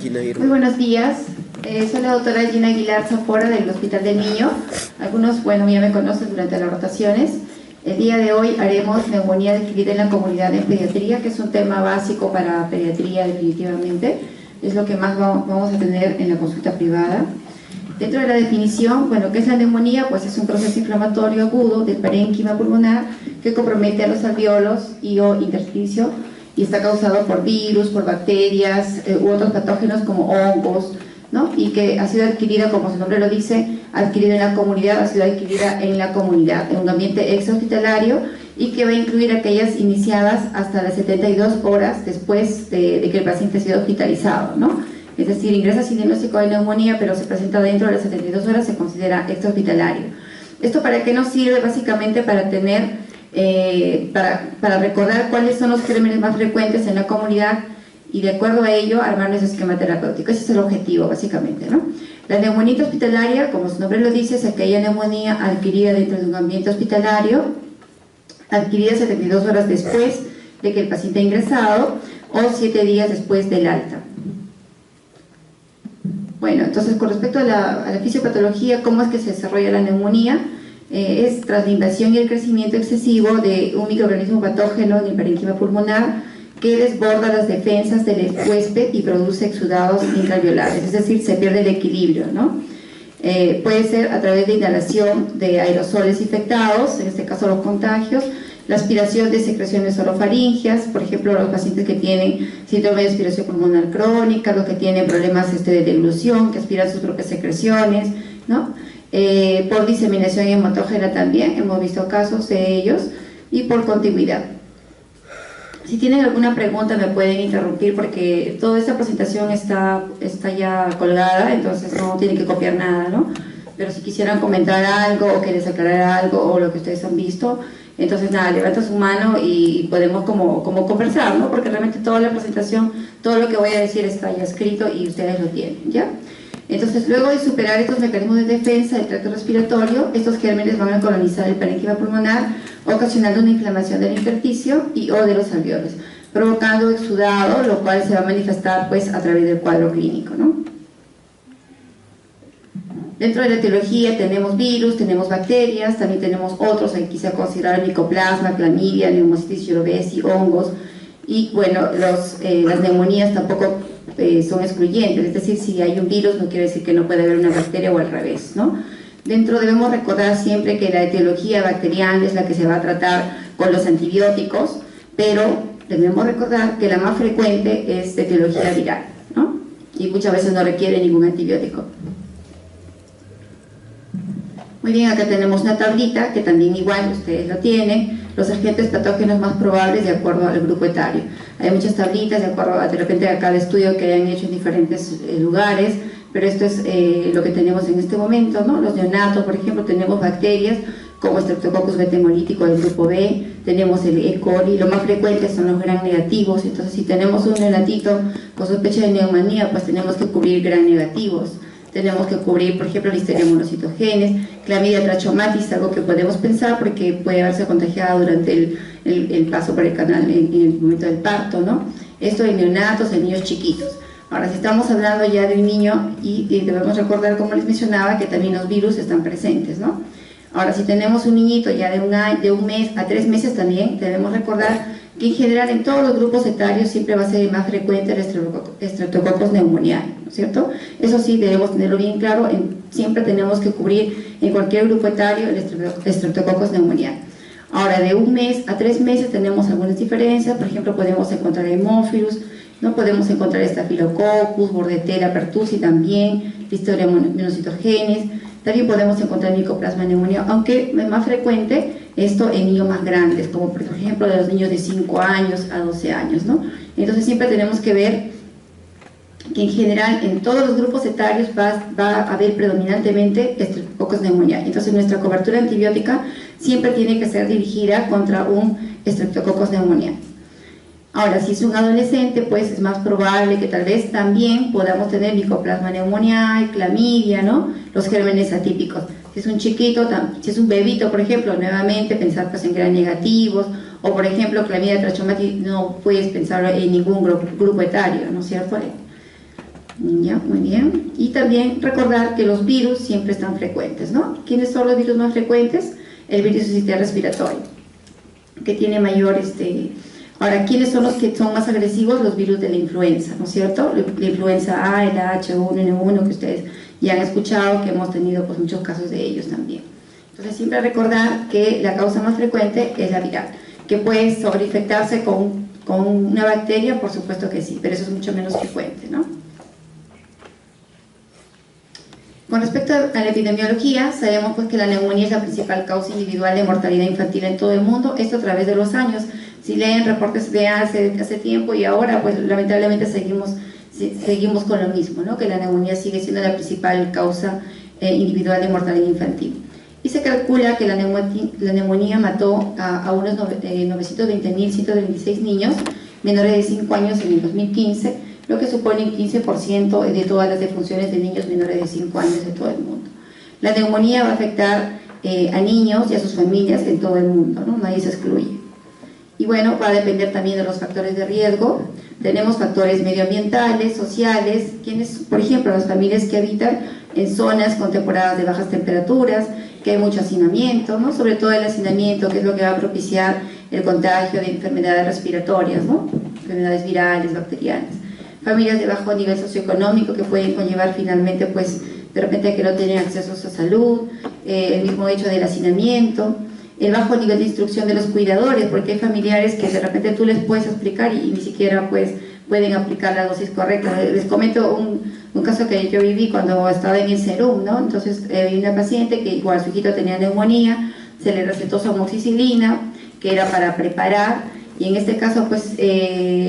Muy buenos días, soy la doctora Gina Aguilar Zafora del Hospital del Niño. Algunos, bueno, ya me conocen durante las rotaciones. El día de hoy haremos neumonía adquirida en la comunidad en pediatría, que es un tema básico para pediatría definitivamente. Es lo que más vamos a tener en la consulta privada. Dentro de la definición, bueno, ¿qué es la neumonía? Pues es un proceso inflamatorio agudo del parénquima pulmonar que compromete a los alveolos y o intersticio, y está causado por virus, por bacterias u otros patógenos como hongos, ¿no? Y que ha sido adquirida, como su nombre lo dice, adquirida en la comunidad, ha sido adquirida en la comunidad, en un ambiente extrahospitalario, y que va a incluir aquellas iniciadas hasta las 72 horas después de que el paciente ha sido hospitalizado, ¿no? Es decir, ingresa sin diagnóstico de neumonía, pero se presenta dentro de las 72 horas, se considera extrahospitalario. ¿Esto para qué nos sirve? Básicamente para tener para recordar cuáles son los gérmenes más frecuentes en la comunidad y de acuerdo a ello armar nuestro esquema terapéutico. Ese es el objetivo básicamente, ¿no? La neumonía hospitalaria, como su nombre lo dice, es aquella neumonía adquirida dentro de un ambiente hospitalario, adquirida 72 horas después de que el paciente ha ingresado o 7 días después del alta. Bueno, entonces con respecto a la fisiopatología, ¿cómo es que se desarrolla la neumonía? Es tras la invasión y el crecimiento excesivo de un microorganismo patógeno en el parénquima pulmonar que desborda las defensas del huésped y produce exudados intraalveolares, es decir, se pierde el equilibrio, ¿no? Puede ser a través de inhalación de aerosoles infectados, en este caso los contagios, la aspiración de secreciones orofaringeas, por ejemplo, los pacientes que tienen síndrome de aspiración pulmonar crónica, los que tienen problemas de deglución, que aspiran sus propias secreciones, ¿no? Por diseminación hematógena también, hemos visto casos de ellos, y por contigüidad. Si tienen alguna pregunta me pueden interrumpir porque toda esta presentación está ya colgada, entonces no tienen que copiar nada, ¿no? Pero si quisieran comentar algo o que les aclarara algo o lo que ustedes han visto, entonces nada, levanta su mano y podemos como conversar, ¿no? Porque realmente toda la presentación, todo lo que voy a decir está ya escrito y ustedes lo tienen, ¿ya? Entonces, luego de superar estos mecanismos de defensa del tracto respiratorio, estos gérmenes van a colonizar el parénquima pulmonar, ocasionando una inflamación del intersticio y o de los alveolos, provocando exudado, lo cual se va a manifestar pues a través del cuadro clínico, ¿no? Dentro de la etiología tenemos virus, tenemos bacterias, también tenemos otros, aquí se considera micoplasma, clamidia, neumocitis cerevisiae, hongos, y bueno, las neumonías tampoco son excluyentes, es decir, si hay un virus no quiere decir que no puede haber una bacteria o al revés, ¿no? Dentro debemos recordar siempre que la etiología bacteriana es la que se va a tratar con los antibióticos, pero debemos recordar que la más frecuente es de etiología viral, ¿no? Y muchas veces no requiere ningún antibiótico. Muy bien, acá tenemos una tablita que también igual ustedes lo tienen, los agentes patógenos más probables de acuerdo al grupo etario. Hay muchas tablitas de acuerdo a de repente a cada estudio que hayan hecho en diferentes lugares, pero esto es lo que tenemos en este momento, ¿no? Los neonatos, por ejemplo, tenemos bacterias como Streptococcus beta hemolítico del grupo B, tenemos el E. coli, lo más frecuente son los gram negativos, entonces si tenemos un neonatito con sospecha de neumonía, pues tenemos que cubrir gram negativos. Tenemos que cubrir, por ejemplo, Listeria monocitogenes, Clamidia trachomatis, algo que podemos pensar porque puede haberse contagiado durante el paso por el canal en el momento del parto, ¿no? Esto en neonatos, en niños chiquitos. Ahora, si estamos hablando ya de un niño, y debemos recordar, como les mencionaba, que también los virus están presentes, ¿no? Ahora, si tenemos un niñito ya de un mes a 3 meses también, debemos recordar que en general en todos los grupos etarios siempre va a ser más frecuente el Streptococcus pneumoniae, ¿no es cierto? Eso sí, debemos tenerlo bien claro, siempre tenemos que cubrir en cualquier grupo etario el Streptococcus pneumoniae. Ahora, de 1 mes a 3 meses tenemos algunas diferencias, por ejemplo, podemos encontrar Haemophilus, ¿no? Podemos encontrar Staphylococcus, Bordetella pertussis también, Listeria monocitogenes, también podemos encontrar Mycoplasma pneumoniae, aunque es más frecuente esto en niños más grandes, como por ejemplo de los niños de 5 años a 12 años, ¿no? Entonces siempre tenemos que ver que en general en todos los grupos etarios va a haber predominantemente Streptococcus pneumoniae. Entonces nuestra cobertura antibiótica siempre tiene que ser dirigida contra un Streptococcus pneumoniae. Ahora, si es un adolescente, pues es más probable que tal vez también podamos tener Mycoplasma pneumoniae, clamidia, ¿no? Los gérmenes atípicos. Si es un chiquito, si es un bebito, por ejemplo, nuevamente pensar pues en gram negativos, o por ejemplo, clamidia trachomatis, no puedes pensar en ningún grupo etario, ¿no es cierto? Ya, muy bien. Y también recordar que los virus siempre están frecuentes, ¿no? ¿Quiénes son los virus más frecuentes? El virus sistémico respiratorio, que tiene mayor... Ahora, ¿quiénes son los que son más agresivos? Los virus de la influenza, ¿no es cierto? La influenza A, el H1N1, que ustedes ya han escuchado, que hemos tenido pues, muchos casos de ellos también. Entonces, siempre recordar que la causa más frecuente es la viral. ¿Que puede sobreinfectarse con una bacteria? Por supuesto que sí, pero eso es mucho menos frecuente, ¿no? Con respecto a la epidemiología, sabemos pues, que la neumonía es la principal causa individual de mortalidad infantil en todo el mundo, esto a través de los años. Si leen reportes de hace tiempo y ahora, pues lamentablemente seguimos con lo mismo, ¿no? Que la neumonía sigue siendo la principal causa individual de mortalidad infantil. Y se calcula que la neumonía mató a unos 920.136 niños menores de 5 años en el 2015, lo que supone un 15% de todas las defunciones de niños menores de 5 años de todo el mundo. La neumonía va a afectar a niños y a sus familias en todo el mundo, ¿no? Nadie se excluye. Y bueno, va a depender también de los factores de riesgo. Tenemos factores medioambientales, sociales, por ejemplo, las familias que habitan en zonas con temporadas de bajas temperaturas, que hay mucho hacinamiento, ¿no? Sobre todo el hacinamiento, que es lo que va a propiciar el contagio de enfermedades respiratorias, ¿no? Enfermedades virales, bacterianas. Familias de bajo nivel socioeconómico que pueden conllevar finalmente, pues, de repente que no tienen acceso a salud, el mismo hecho del hacinamiento, el bajo nivel de instrucción de los cuidadores, porque hay familiares que de repente tú les puedes explicar y ni siquiera pues, pueden aplicar la dosis correcta. Les comento un caso que yo viví cuando estaba en el Serum, ¿no? Entonces vi una paciente que igual su hijito tenía neumonía, se le recetó su amoxicilina, que era para preparar, y en este caso pues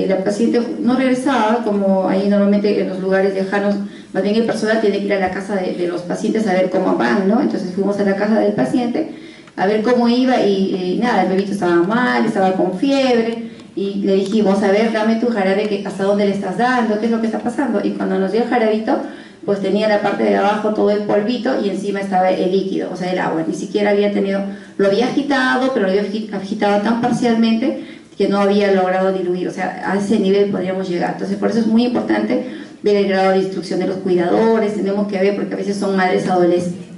la paciente no regresaba, como ahí normalmente en los lugares lejanos, más bien el personal tiene que ir a la casa de los pacientes a ver cómo van, ¿no? Entonces fuimos a la casa del paciente a ver cómo iba y nada, el bebito estaba mal, estaba con fiebre, y le dijimos, a ver, dame tu jarabe, que hasta dónde le estás dando, qué es lo que está pasando. Y cuando nos dio el jarabito, pues tenía la parte de abajo todo el polvito y encima estaba el líquido, o sea, el agua. Ni siquiera había tenido, lo había agitado, pero lo había agitado tan parcialmente que no había logrado diluir, o sea, a ese nivel podríamos llegar. Entonces, por eso es muy importante ver el grado de instrucción de los cuidadores, tenemos que ver, porque a veces son madres adolescentes.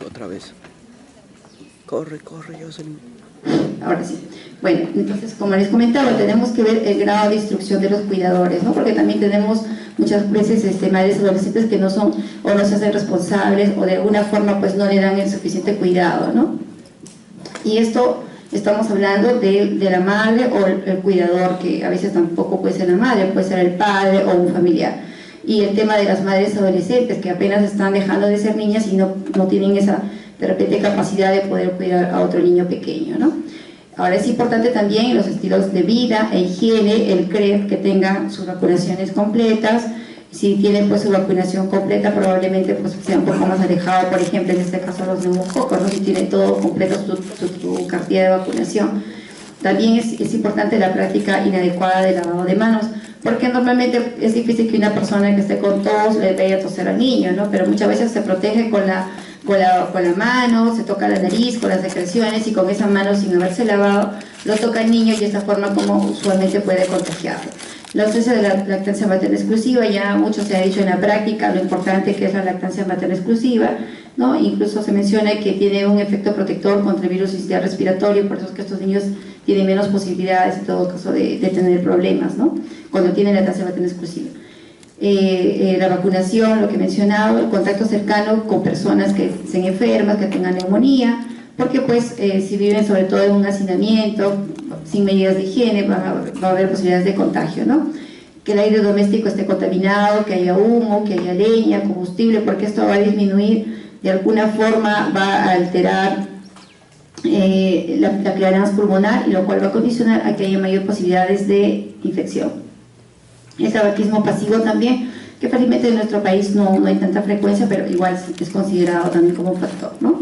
Otra vez. Corre, Jocelyn. Ahora sí. Bueno, entonces, como les comentaba, tenemos que ver el grado de instrucción de los cuidadores, ¿no? Porque también tenemos muchas veces madres adolescentes que no son, o no se hacen responsables, o de alguna forma pues no le dan el suficiente cuidado, ¿no? Y esto, estamos hablando de la madre o el cuidador, que a veces tampoco puede ser la madre, puede ser el padre o un familiar. Y el tema de las madres adolescentes, que apenas están dejando de ser niñas y no tienen esa, de repente, capacidad de poder cuidar a otro niño pequeño, ¿no? Ahora es importante también los estilos de vida e higiene, el CREF, que tenga sus vacunaciones completas. Si tienen pues su vacunación completa, probablemente pues sea un poco más alejado, por ejemplo, en este caso los neumococos, ¿no? Si tiene todo completo su cartilla de vacunación. También es importante la práctica inadecuada de lavado de manos, porque normalmente es difícil que una persona que esté con tos le vaya a toser al niño, ¿no? Pero muchas veces se protege con la mano, se toca la nariz con las secreciones y con esa mano, sin haberse lavado, lo toca el niño y de esta forma como usualmente puede contagiarlo. La ausencia de la lactancia materna exclusiva, ya mucho se ha dicho en la práctica lo importante que es la lactancia materna exclusiva, ¿no? Incluso se menciona que tiene un efecto protector contra el virus sincicial respiratorio, por eso es que estos niños tienen menos posibilidades en todo caso de tener problemas, ¿no? Cuando tienen lactancia materna exclusiva. La vacunación, lo que he mencionado, el contacto cercano con personas que estén enfermas, que tengan neumonía, porque pues si viven sobre todo en un hacinamiento, sin medidas de higiene, va a haber posibilidades de contagio, ¿no? Que el aire doméstico esté contaminado, que haya humo, que haya leña, combustible, porque esto va a disminuir, de alguna forma va a alterar la clearance pulmonar, y lo cual va a condicionar a que haya mayor posibilidades de infección. El tabaquismo pasivo también, que felizmente en nuestro país no hay tanta frecuencia, pero igual es considerado también como un factor, ¿no?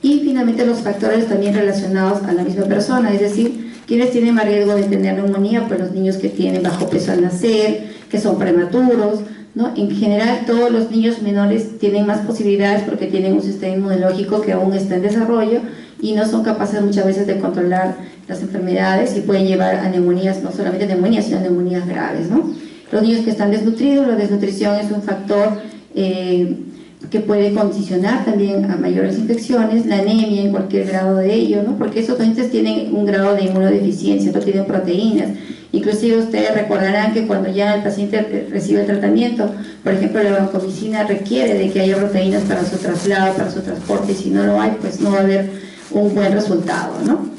Y finalmente los factores también relacionados a la misma persona, es decir, quienes tienen más riesgo de tener neumonía, pues los niños que tienen bajo peso al nacer, que son prematuros, ¿no? En general todos los niños menores tienen más posibilidades porque tienen un sistema inmunológico que aún está en desarrollo y no son capaces muchas veces de controlar las enfermedades y pueden llevar a neumonías, no solamente neumonías, sino neumonías graves, ¿no? Los niños que están desnutridos, la desnutrición es un factor que puede condicionar también a mayores infecciones, la anemia en cualquier grado de ello, ¿no? Porque esos pacientes tienen un grado de inmunodeficiencia, no tienen proteínas. Inclusive ustedes recordarán que cuando ya el paciente recibe el tratamiento, por ejemplo la vancomicina requiere de que haya proteínas para su traslado, para su transporte, y si no lo hay, pues no va a haber un buen resultado, ¿no?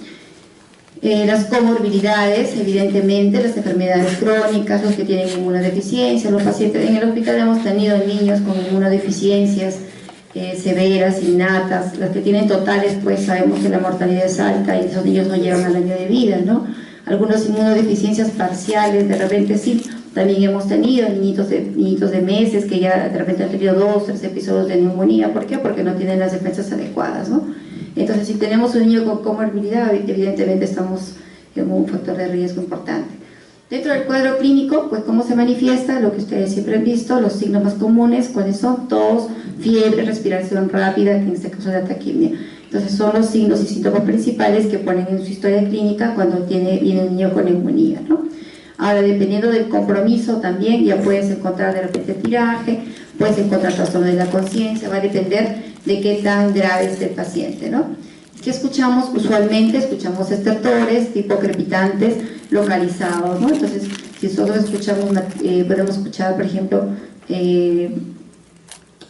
Las comorbilidades, evidentemente, las enfermedades crónicas, los que tienen inmunodeficiencia, los pacientes en el hospital hemos tenido niños con inmunodeficiencias severas, innatas, las que tienen totales, pues sabemos que la mortalidad es alta y esos niños no llegan al año de vida, ¿no? Algunas inmunodeficiencias parciales, de repente sí, también hemos tenido niñitos de meses que ya de repente han tenido 2 o 3 episodios de neumonía. ¿Por qué? Porque no tienen las defensas adecuadas, ¿no? Entonces, si tenemos un niño con comorbilidad, evidentemente estamos en un factor de riesgo importante. Dentro del cuadro clínico, pues cómo se manifiesta, lo que ustedes siempre han visto, los signos más comunes, cuáles son: tos, fiebre, respiración rápida, que en este caso es la taquimia. Entonces, son los signos y síntomas principales que ponen en su historia clínica cuando viene un niño con neumonía, ¿no? Ahora, dependiendo del compromiso también, ya puedes encontrar de repente tiraje, puedes encontrar trastorno de la conciencia, va a depender de qué tan grave es el paciente, ¿no? ¿Qué escuchamos? Usualmente escuchamos estertores, tipo crepitantes, localizados, ¿no? Entonces, si nosotros escuchamos, podemos escuchar, por ejemplo,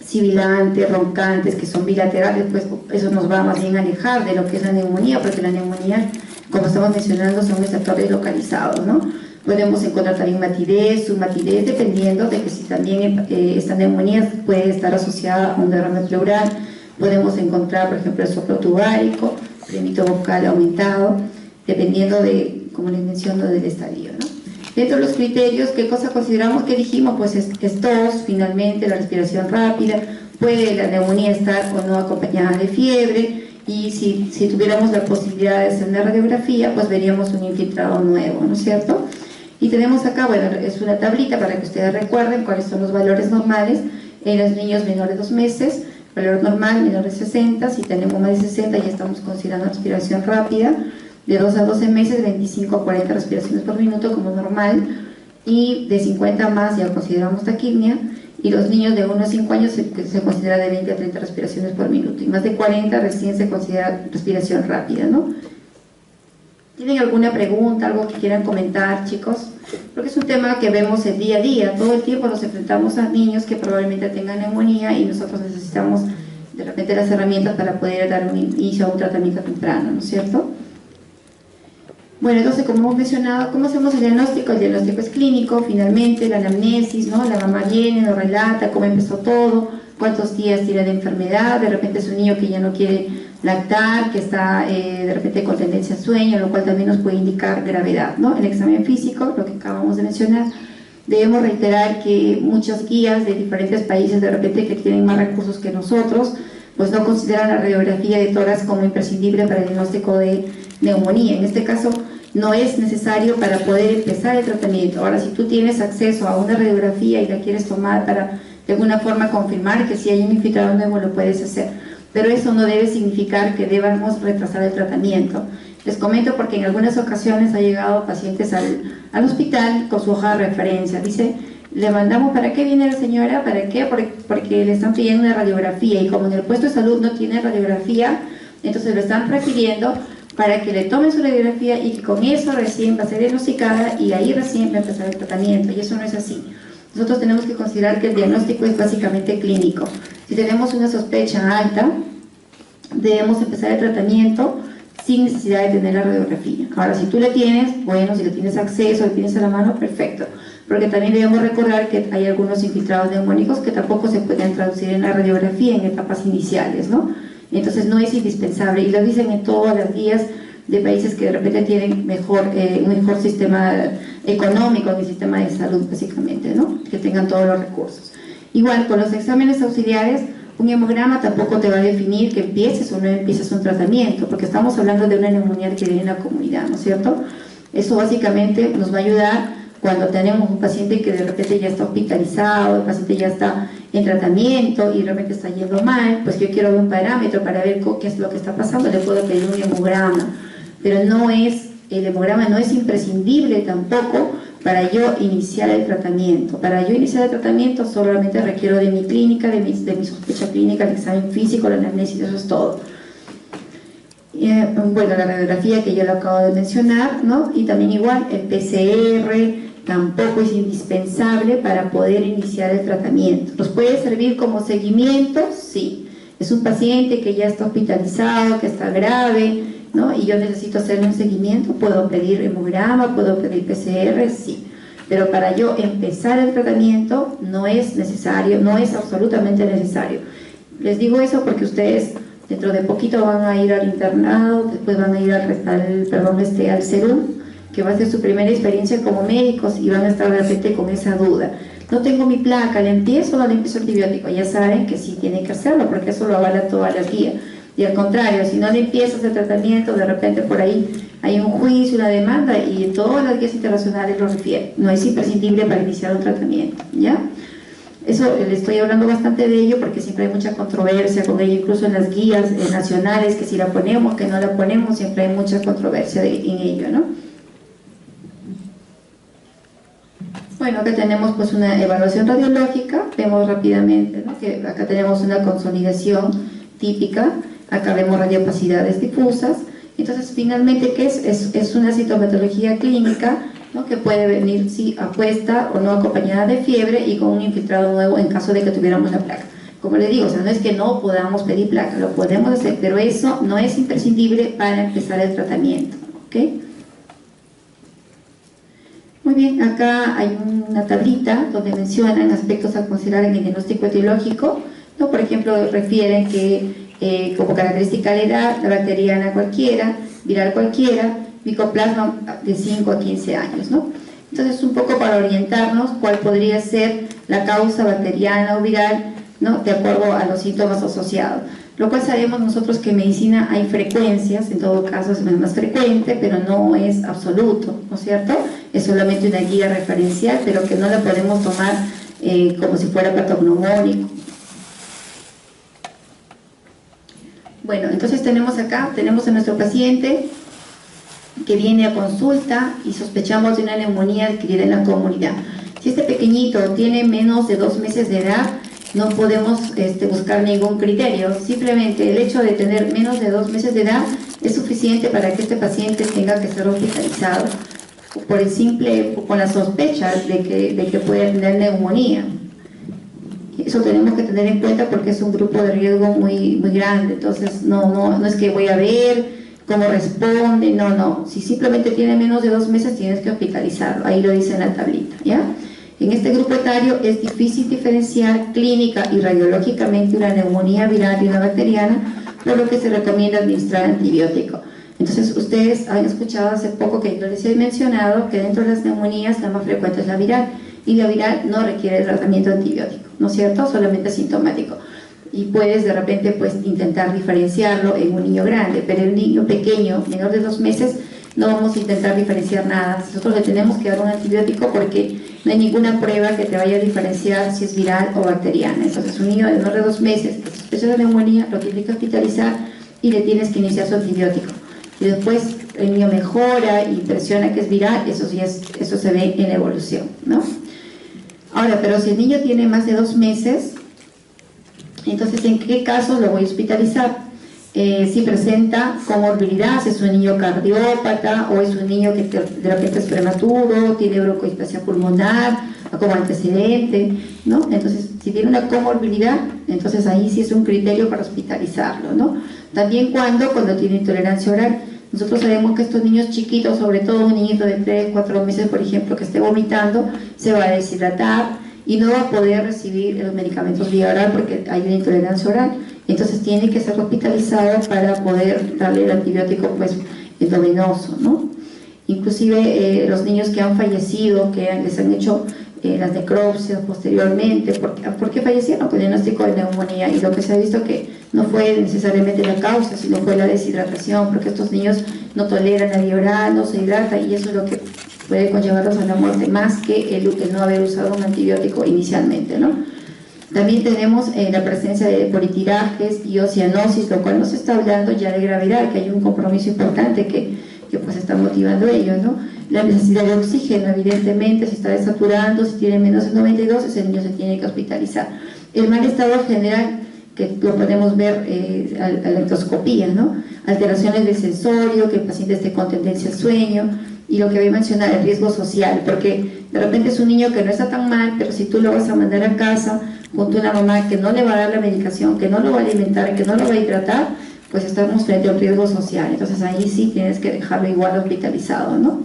sibilantes, roncantes, que son bilaterales, pues eso nos va más bien a alejar de lo que es la neumonía, porque la neumonía, como estamos mencionando, son estertores localizados, ¿no? Podemos encontrar también matidez, submatidez, dependiendo de que si también esta neumonía puede estar asociada a un derrame pleural. Podemos encontrar, por ejemplo, el soplo tubárico, frenito vocal aumentado, dependiendo de, como les menciono, del estadio, ¿no? Dentro de los criterios, ¿qué cosa consideramos? ¿Qué dijimos? Pues es tos, finalmente, la respiración rápida, puede la neumonía estar o no acompañada de fiebre, y si tuviéramos la posibilidad de hacer una radiografía, pues veríamos un infiltrado nuevo, ¿no es cierto? Y tenemos acá, bueno, es una tablita para que ustedes recuerden cuáles son los valores normales en los niños menores de 2 meses, valor normal menor de 60, si tenemos más de 60 ya estamos considerando respiración rápida, de 2 a 12 meses 25 a 40 respiraciones por minuto como normal, y de 50 más ya consideramos taquipnia, y los niños de 1 a 5 años se considera de 20 a 30 respiraciones por minuto, y más de 40 recién se considera respiración rápida, ¿no? ¿Tienen alguna pregunta, algo que quieran comentar, chicos? Porque es un tema que vemos el día a día, todo el tiempo nos enfrentamos a niños que probablemente tengan neumonía y nosotros necesitamos de repente las herramientas para poder dar un inicio a un tratamiento temprano, ¿no es cierto? Bueno, entonces, como hemos mencionado, ¿cómo hacemos el diagnóstico? El diagnóstico es clínico, finalmente, la anamnesis, ¿no? La mamá viene, nos relata cómo empezó todo, cuántos días tiene de enfermedad, de repente es un niño que ya no quiere lactar, que está de repente con tendencia a sueño, lo cual también nos puede indicar gravedad, ¿no? El examen físico, lo que acabamos de mencionar, debemos reiterar que muchas guías de diferentes países, de repente que tienen más recursos que nosotros, pues no consideran la radiografía de tórax como imprescindible para el diagnóstico de neumonía. En este caso no es necesario para poder empezar el tratamiento. Ahora, si tú tienes acceso a una radiografía y la quieres tomar para de alguna forma confirmar que si hay un infiltrado nuevo, lo puedes hacer, pero eso no debe significar que debamos retrasar el tratamiento. Les comento porque en algunas ocasiones ha llegado pacientes al hospital con su hoja de referencia, dice, le mandamos, ¿para qué viene la señora? ¿Para qué? Porque le están pidiendo una radiografía, y como en el puesto de salud no tiene radiografía, entonces lo están refiriendo para que le tomen su radiografía y que con eso recién va a ser diagnosticada y ahí recién va a empezar el tratamiento, y eso no es así. Nosotros tenemos que considerar que el diagnóstico es básicamente clínico. Si tenemos una sospecha alta, debemos empezar el tratamiento sin necesidad de tener la radiografía. Ahora, si tú la tienes, bueno, si le tienes acceso, le tienes a la mano, perfecto. Porque también debemos recordar que hay algunos infiltrados neumónicos que tampoco se pueden traducir en la radiografía en etapas iniciales, ¿no? Entonces no es indispensable, y lo dicen en todas las guías de países que de repente tienen un mejor sistema económico, un sistema de salud básicamente, ¿no? Que tengan todos los recursos. Igual, con los exámenes auxiliares, un hemograma tampoco te va a definir que empieces o no empieces un tratamiento, porque estamos hablando de una neumonía que viene en la comunidad, ¿no es cierto? Eso básicamente nos va a ayudar cuando tenemos un paciente que de repente ya está hospitalizado, el paciente ya está en tratamiento y de repente está yendo mal, pues yo quiero ver un parámetro para ver qué es lo que está pasando, le puedo pedir un hemograma, pero el hemograma no es imprescindible tampoco para yo iniciar el tratamiento. Para yo iniciar el tratamiento solamente requiero de mi clínica, de mi sospecha clínica, el examen físico, la anamnesis, eso es todo. Bueno, la radiografía que ya lo acabo de mencionar, ¿no? Y también igual el PCR tampoco es indispensable para poder iniciar el tratamiento. ¿Nos puede servir como seguimiento? Sí. Es un paciente que ya está hospitalizado, que está grave, ¿no? Y yo necesito hacerle un seguimiento, puedo pedir hemograma, puedo pedir PCR, sí. Pero para yo empezar el tratamiento no es necesario, no es absolutamente necesario. Les digo eso porque ustedes dentro de poquito van a ir al internado, después van a ir al SERUM, que va a ser su primera experiencia como médicos y van a estar de repente con esa duda. No tengo mi placa, ¿le empiezo o no le empiezo antibiótico? Ya saben que sí tienen que hacerlo porque eso lo avala toda la guía. Y al contrario, si no le empiezas el tratamiento, de repente por ahí hay un juicio, una demanda y todas las guías internacionales lo refieren. No es imprescindible para iniciar un tratamiento, ¿ya? Eso le estoy hablando bastante de ello porque siempre hay mucha controversia con ello, incluso en las guías nacionales, que si la ponemos, que no la ponemos, siempre hay mucha controversia en ello, ¿no? Bueno, acá tenemos pues una evaluación radiológica, vemos rápidamente, ¿no? Que acá tenemos una consolidación típica, acá vemos radiopacidades difusas. Entonces finalmente, ¿qué es? Es una sintomatología clínica, ¿no? Que puede venir sí apuesta o no acompañada de fiebre y con un infiltrado nuevo en caso de que tuviéramos la placa. Como le digo, o sea, no es que no podamos pedir placa, lo podemos hacer, pero eso no es imprescindible para empezar el tratamiento, ¿ok? Muy bien, acá hay una tablita donde mencionan aspectos a considerar en el diagnóstico etiológico, ¿no? Por ejemplo, refieren que como característica de edad, la bacteriana cualquiera, viral cualquiera, micoplasma de 5 a 15 años, ¿no? Entonces, un poco para orientarnos cuál podría ser la causa bacteriana o viral, ¿no? De acuerdo a los síntomas asociados. Lo cual sabemos nosotros que en medicina hay frecuencias, en todo caso es más frecuente, pero no es absoluto, ¿no es cierto? Es solamente una guía referencial, pero que no la podemos tomar como si fuera patognomónico. Bueno, entonces tenemos acá, tenemos a nuestro paciente que viene a consulta y sospechamos de una neumonía adquirida en la comunidad. Si este pequeñito tiene menos de 2 meses de edad, no podemos buscar ningún criterio, simplemente el hecho de tener menos de 2 meses de edad es suficiente para que este paciente tenga que ser hospitalizado con la sospecha de que puede tener neumonía. Eso tenemos que tener en cuenta porque es un grupo de riesgo muy grande, entonces no es que voy a ver cómo responde, no, si simplemente tiene menos de 2 meses tienes que hospitalizarlo, ahí lo dice en la tablita, ¿ya? En este grupo etario es difícil diferenciar clínica y radiológicamente una neumonía viral y una bacteriana, por lo que se recomienda administrar antibiótico. Entonces ustedes han escuchado hace poco que yo les he mencionado que dentro de las neumonías la más frecuente es la viral, y la viral no requiere tratamiento antibiótico, ¿no es cierto? Solamente sintomático. Y puedes de repente pues intentar diferenciarlo en un niño grande, pero en un niño pequeño, menor de 2 meses, no vamos a intentar diferenciar nada. Nosotros le tenemos que dar un antibiótico porque no hay ninguna prueba que te vaya a diferenciar si es viral o bacteriana. Entonces un niño de menor de 2 meses que sospecha de neumonía lo tienes que hospitalizar y le tienes que iniciar su antibiótico. Y después el niño mejora y impresiona que es viral, eso se ve en la evolución, ¿no? Ahora, pero si el niño tiene más de 2 meses, entonces ¿en qué casos lo voy a hospitalizar? Si presenta comorbilidad, si es un niño cardiópata o es un niño que de repente es prematuro, tiene broncohispasia pulmonar como antecedente, ¿no? Entonces, si tiene una comorbilidad, entonces ahí sí es un criterio para hospitalizarlo, ¿no? También cuando tiene intolerancia oral. Nosotros sabemos que estos niños chiquitos, sobre todo un niñito de 3, 4 meses, por ejemplo, que esté vomitando, se va a deshidratar y no va a poder recibir los medicamentos vía oral porque hay una intolerancia oral. Entonces tiene que ser hospitalizado para poder darle el antibiótico pues endovenoso, ¿no? Inclusive los niños que han fallecido, que les han hecho las necropsias posteriormente, ¿por qué fallecieron? Con diagnóstico de neumonía, y lo que se ha visto que no fue necesariamente la causa, sino fue la deshidratación, porque estos niños no toleran la vía oral, no se hidratan, y eso es lo que puede conllevarlos a la muerte, más que el no haber usado un antibiótico inicialmente, ¿no? También tenemos la presencia de politirajes y oceanosis, lo cual nos está hablando ya de gravedad, que hay un compromiso importante que pues está motivando ello, ¿no? La necesidad de oxígeno, evidentemente, si está desaturando, si tiene menos de 92, ese niño se tiene que hospitalizar. El mal estado general, que lo podemos ver a la endoscopía, ¿no? Alteraciones del sensorio, que el paciente esté con tendencia al sueño, y lo que voy a mencionar, el riesgo social, porque de repente es un niño que no está tan mal, pero si tú lo vas a mandar a casa junto a una mamá que no le va a dar la medicación, que no lo va a alimentar, que no lo va a hidratar, pues estamos frente a un riesgo social. Entonces ahí sí tienes que dejarlo igual hospitalizado, ¿no?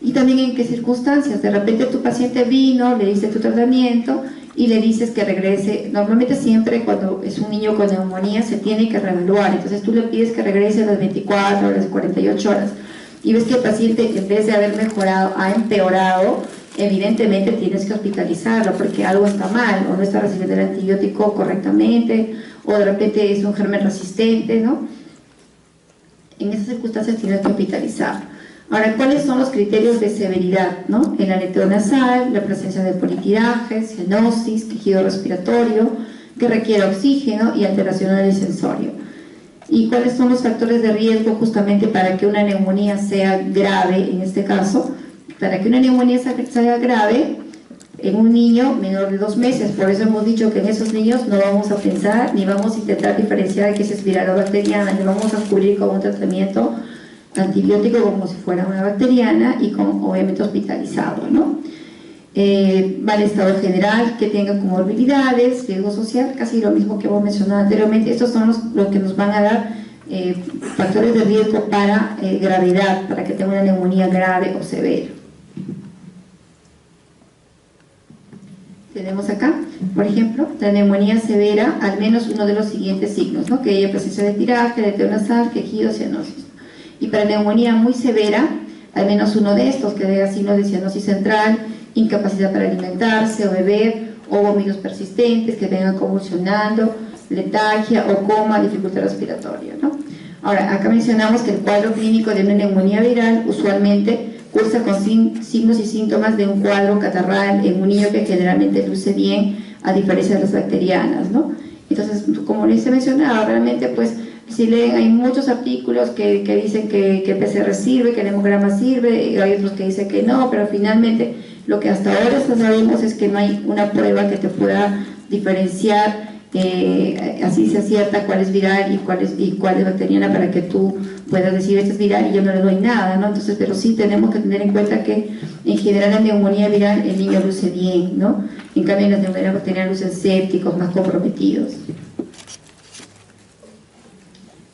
Y también en qué circunstancias. De repente tu paciente vino, le diste tu tratamiento y le dices que regrese. Normalmente siempre cuando es un niño con neumonía se tiene que reevaluar, entonces tú le pides que regrese a las 24 horas, 48 horas, y ves que el paciente, en vez de haber mejorado, ha empeorado. Evidentemente tienes que hospitalizarlo porque algo está mal, o no está recibiendo el antibiótico correctamente, o de repente es un germen resistente, ¿no? En esas circunstancias tienes que hospitalizarlo. Ahora, ¿cuáles son los criterios de severidad, ¿no? El aleteo nasal, la presencia de politirajes, cianosis, quejido respiratorio, que requiere oxígeno y alteración del sensorio. ¿Y cuáles son los factores de riesgo justamente para que una neumonía sea grave en este caso? Para que una neumonía sea grave en un niño menor de 2 meses, por eso hemos dicho que en esos niños no vamos a pensar ni vamos a intentar diferenciar que es viral o bacteriana, le vamos a cubrir con un tratamiento antibiótico como si fuera una bacteriana y con obviamente hospitalizado, ¿no? Mal estado general, que tenga comorbilidades, riesgo social, casi lo mismo que hemos mencionado anteriormente. Estos son los que nos van a dar factores de riesgo para gravedad, para que tenga una neumonía grave o severa. Tenemos acá, por ejemplo, la neumonía severa, al menos uno de los siguientes signos, ¿no? Que haya presencia de tiraje, aleteo nasal, quejido, cianosis. Y para neumonía muy severa, al menos uno de estos, que haya signos de cianosis central, incapacidad para alimentarse o beber, o vómitos persistentes que vengan convulsionando, letargia o coma, dificultad respiratoria, ¿no? Ahora, acá mencionamos que el cuadro clínico de una neumonía viral usualmente cursa con signos y síntomas de un cuadro catarral en un niño que generalmente luce bien, a diferencia de las bacterianas, ¿no? Entonces, como les he mencionado, realmente pues si leen, hay muchos artículos que dicen que el PCR sirve, que el hemograma sirve, y hay otros que dicen que no, pero finalmente lo que hasta ahora sabemos es que no hay una prueba que te pueda diferenciar así se acierta cuál es viral y cuál es bacteriana, para que tú puedas decir este es viral y yo no le doy nada, ¿no? Entonces, pero sí tenemos que tener en cuenta que en general la neumonía viral el niño luce bien, ¿no? En cambio las neumonías bacterianas lucen sépticos, más comprometidos.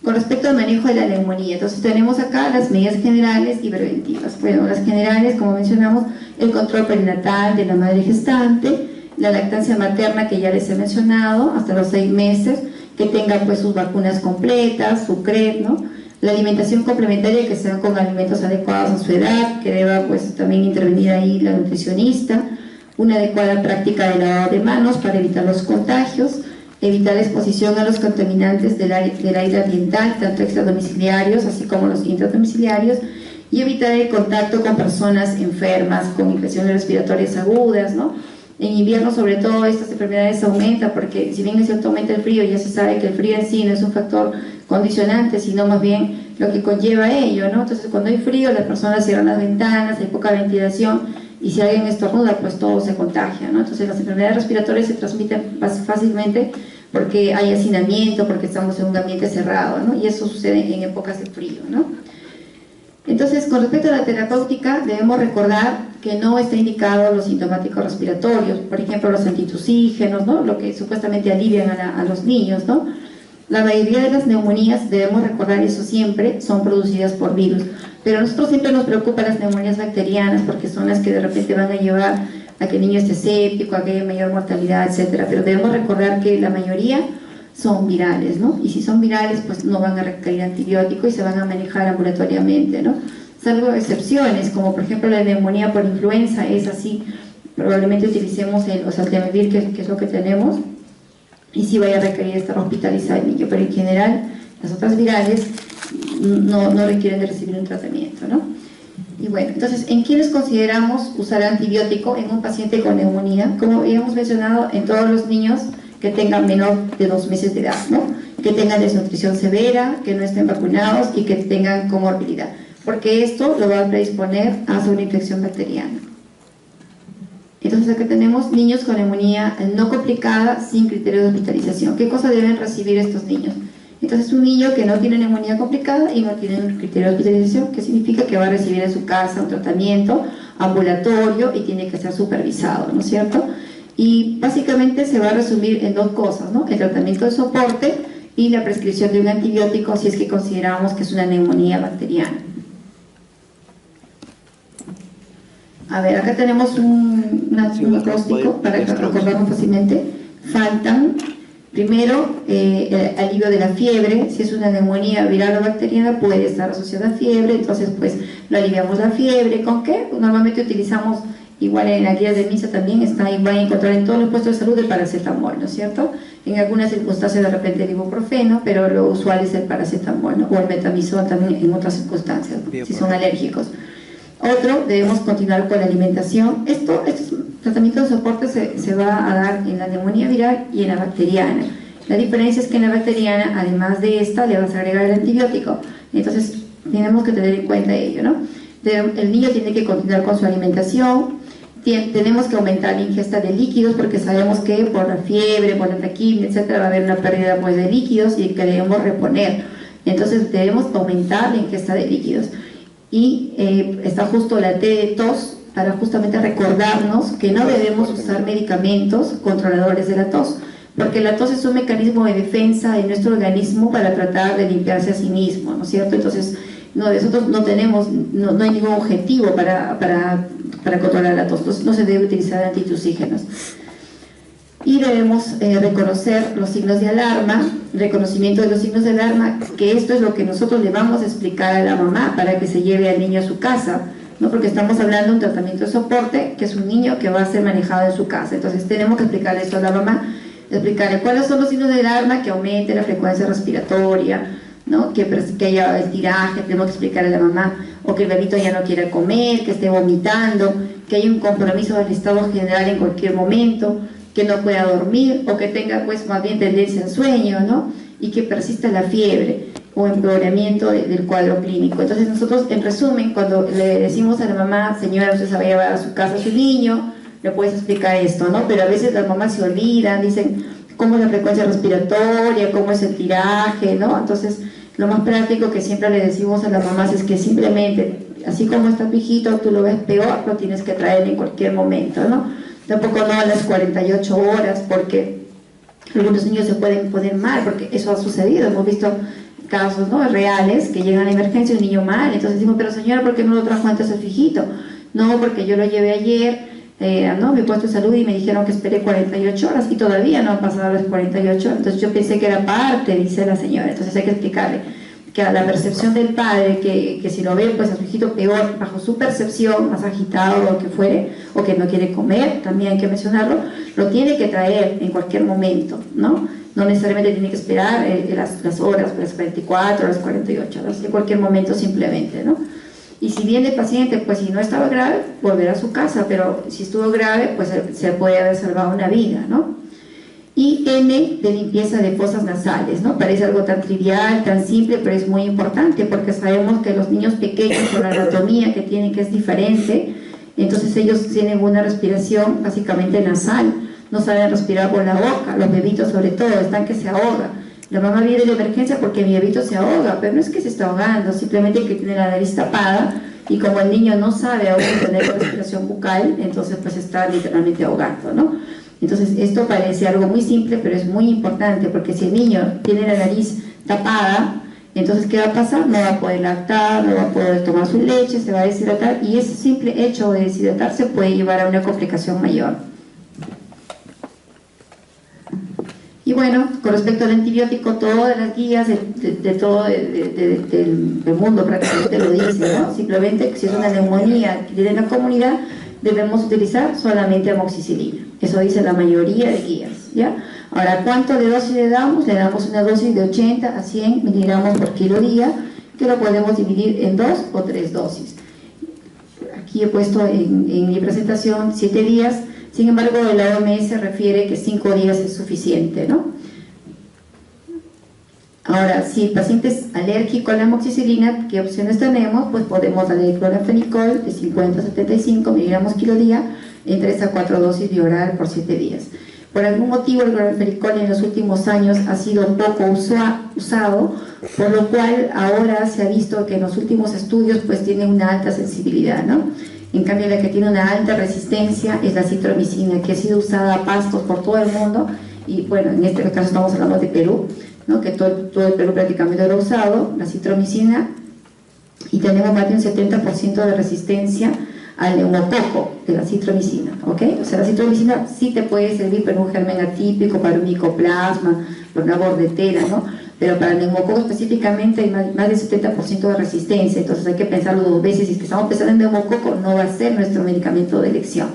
Con respecto al manejo de la neumonía, entonces tenemos acá las medidas generales y preventivas. Bueno, las generales, como mencionamos, el control perinatal de la madre gestante, la lactancia materna que ya les he mencionado, hasta los 6 meses, que tenga pues sus vacunas completas, su CREP, ¿no? La alimentación complementaria, que sea con alimentos adecuados a su edad, que deba pues también intervenir ahí la nutricionista, una adecuada práctica de lavado de manos para evitar los contagios, evitar la exposición a los contaminantes del aire ambiental, tanto extradomiciliarios así como los intradomiciliarios, y evitar el contacto con personas enfermas, con infecciones respiratorias agudas, ¿no? En invierno, sobre todo, estas enfermedades aumentan, porque si bien es cierto aumenta el frío, ya se sabe que el frío en sí no es un factor condicionante, sino más bien lo que conlleva ello, ¿no? Entonces, cuando hay frío, las personas cierran las ventanas, hay poca ventilación, y si alguien estornuda, pues todo se contagia, ¿no? Entonces, las enfermedades respiratorias se transmiten fácilmente porque hay hacinamiento, porque estamos en un ambiente cerrado, ¿no? Y eso sucede en épocas de frío, ¿no? Entonces, con respecto a la terapéutica, debemos recordar que no está indicado los sintomáticos respiratorios, por ejemplo, los antitusígenos, ¿no? Lo que supuestamente alivian a los niños, ¿no? La mayoría de las neumonías, debemos recordar eso siempre, son producidas por virus, pero a nosotros siempre nos preocupan las neumonías bacterianas porque son las que de repente van a llevar a que el niño esté séptico, a que haya mayor mortalidad, etcétera. Pero debemos recordar que la mayoría son virales, ¿no? Y si son virales, pues no van a requerir antibiótico y se van a manejar ambulatoriamente, ¿no? Salvo excepciones, como por ejemplo la neumonía por influenza, es así, probablemente utilicemos el oseltamivir, que es lo que tenemos, y sí vaya a requerir estar hospitalizado el niño, pero en general las otras virales no requieren de recibir un tratamiento, ¿no? Y bueno, entonces, ¿en quiénes consideramos usar antibiótico en un paciente con neumonía? Como habíamos mencionado, en todos los niños que tengan menor de 2 meses de edad, ¿no? Que tengan desnutrición severa, que no estén vacunados y que tengan comorbilidad. porque esto lo va a predisponer a una infección bacteriana. Entonces acá tenemos niños con neumonía no complicada sin criterio de hospitalización. ¿Qué cosa deben recibir estos niños? Entonces un niño que no tiene neumonía complicada y no tiene un criterio de hospitalización, que significa que va a recibir en su casa un tratamiento ambulatorio y tiene que ser supervisado, ¿no es cierto? Y básicamente se va a resumir en dos cosas, ¿no? El tratamiento de soporte y la prescripción de un antibiótico si es que consideramos que es una neumonía bacteriana. A ver, acá tenemos un acróstico para recordarnos fácilmente. Faltan, primero, el alivio de la fiebre. Si es una neumonía viral o bacteriana puede estar asociada a fiebre, entonces pues lo aliviamos la fiebre. ¿Con qué? Normalmente utilizamos, igual en la guía de MISA también está, y van a encontrar en todos los puestos de salud el paracetamol, ¿no es cierto? En algunas circunstancias de repente el ibuprofeno, pero lo usual es el paracetamol, ¿no? O el metamizol también en otras circunstancias, ¿no? Si son alérgicos. Otro, debemos continuar con la alimentación. Este tratamiento de soporte se va a dar en la neumonía viral y en la bacteriana. La diferencia es que en la bacteriana, además de esta, le vas a agregar el antibiótico. Entonces, tenemos que tener en cuenta ello, ¿no? El niño tiene que continuar con su alimentación. Tenemos que aumentar la ingesta de líquidos porque sabemos que por la fiebre, por la taquimia, etcétera, va a haber una pérdida pues, de líquidos y que debemos reponer. Entonces, debemos aumentar la ingesta de líquidos. Y está justo la T de tos para justamente recordarnos que no debemos usar medicamentos controladores de la tos, porque la tos es un mecanismo de defensa de nuestro organismo para tratar de limpiarse a sí mismo, ¿no es cierto? Entonces, nosotros no hay ningún objetivo para controlar la tos, entonces no se debe utilizar antitusígenos. Y debemos reconocer los signos de alarma, reconocimiento de los signos de alarma, que esto es lo que nosotros le vamos a explicar a la mamá para que se lleve al niño a su casa, ¿no? Porque estamos hablando de un tratamiento de soporte, que es un niño que va a ser manejado en su casa. Entonces tenemos que explicarle eso a la mamá, explicarle cuáles son los signos de alarma, que aumente la frecuencia respiratoria, ¿no? Que haya el tiraje, tenemos que explicarle a la mamá, o que el bebito ya no quiera comer, que esté vomitando, que hay un compromiso del estado general en cualquier momento, que no pueda dormir o que tenga pues más bien tendencia al sueño, ¿no? Y que persista la fiebre o empeoramiento del cuadro clínico. Entonces nosotros, en resumen, cuando le decimos a la mamá, señora, usted se va a llevar a su casa a su niño, le puedes explicar esto, ¿no? Pero a veces las mamás se olvidan, dicen cómo es la frecuencia respiratoria, cómo es el tiraje, ¿no? Entonces lo más práctico que siempre le decimos a las mamás es que simplemente, así como está tu hijito, tú lo ves peor, lo tienes que traer en cualquier momento, ¿no? Tampoco no a las 48 horas, porque algunos niños se pueden poner mal, porque eso ha sucedido, hemos visto casos, ¿no?, reales, que llegan a emergencia y un niño mal, entonces decimos, pero señora, ¿por qué no lo trajo antes a su hijito? No, porque yo lo llevé ayer, ¿no?, mi puesto de salud y me dijeron que esperé 48 horas y todavía no han pasado las 48 horas, entonces yo pensé que era parte, dice la señora. Entonces hay que explicarle que a la percepción del padre, que si lo ve pues a su hijito peor, bajo su percepción, más agitado o lo que fuere, o que no quiere comer, también hay que mencionarlo, lo tiene que traer en cualquier momento, ¿no? No necesariamente tiene que esperar las horas, las 24, las 48 horas, en cualquier momento simplemente, ¿no? Y si viene el paciente, pues si no estaba grave, volver a su casa, pero si estuvo grave, pues se puede haber salvado una vida, ¿no? Y N de limpieza de fosas nasales, ¿no? Parece algo tan trivial, tan simple, pero es muy importante porque sabemos que los niños pequeños con la anatomía que tienen, que es diferente, entonces ellos tienen una respiración básicamente nasal, no saben respirar por la boca, los bebitos sobre todo, están que se ahogan. La mamá viene de emergencia porque mi bebito se ahoga, pero no es que se está ahogando, simplemente que tiene la nariz tapada y como el niño no sabe aún tener respiración bucal, entonces pues está literalmente ahogando, ¿no? Entonces esto parece algo muy simple, pero es muy importante porque si el niño tiene la nariz tapada, entonces ¿qué va a pasar? No va a poder lactar, no va a poder tomar su leche, se va a deshidratar y ese simple hecho de deshidratarse puede llevar a una complicación mayor. Y bueno, con respecto al antibiótico, todas las guías del mundo prácticamente lo dicen, ¿no? Simplemente que si es una neumonía que tiene en la comunidad, debemos utilizar solamente amoxicilina. Eso dice la mayoría de guías, ¿ya? Ahora, ¿cuánto de dosis le damos? Le damos una dosis de 80 a 100 miligramos por kilo día, que lo podemos dividir en 2 o 3 dosis. Aquí he puesto en mi presentación 7 días, sin embargo, la OMS refiere que 5 días es suficiente, ¿no? Ahora, si el paciente es alérgico a la amoxicilina, ¿qué opciones tenemos? Pues podemos darle el cloranfenicol de 50 a 75 miligramos kilo día en 3 a 4 dosis bioral por 7 días. Por algún motivo el cloranfenicol en los últimos años ha sido poco usado, por lo cual ahora se ha visto que en los últimos estudios pues tiene una alta sensibilidad, ¿no? En cambio la que tiene una alta resistencia es la citromicina, que ha sido usada a pastos por todo el mundo, y bueno, en este caso estamos hablando de Perú, ¿no? Que todo el Perú prácticamente lo ha usado, la citromicina, y tenemos más de un 70% de resistencia al neumococo de la citromicina, ¿ok? O sea, la citromicina sí te puede servir para un germen atípico, para un micoplasma, para una bordetela, ¿no? Pero para el neumococo específicamente hay más del 70% de resistencia, entonces hay que pensarlo 2 veces. Si es que estamos pensando en neumococo, no va a ser nuestro medicamento de elección.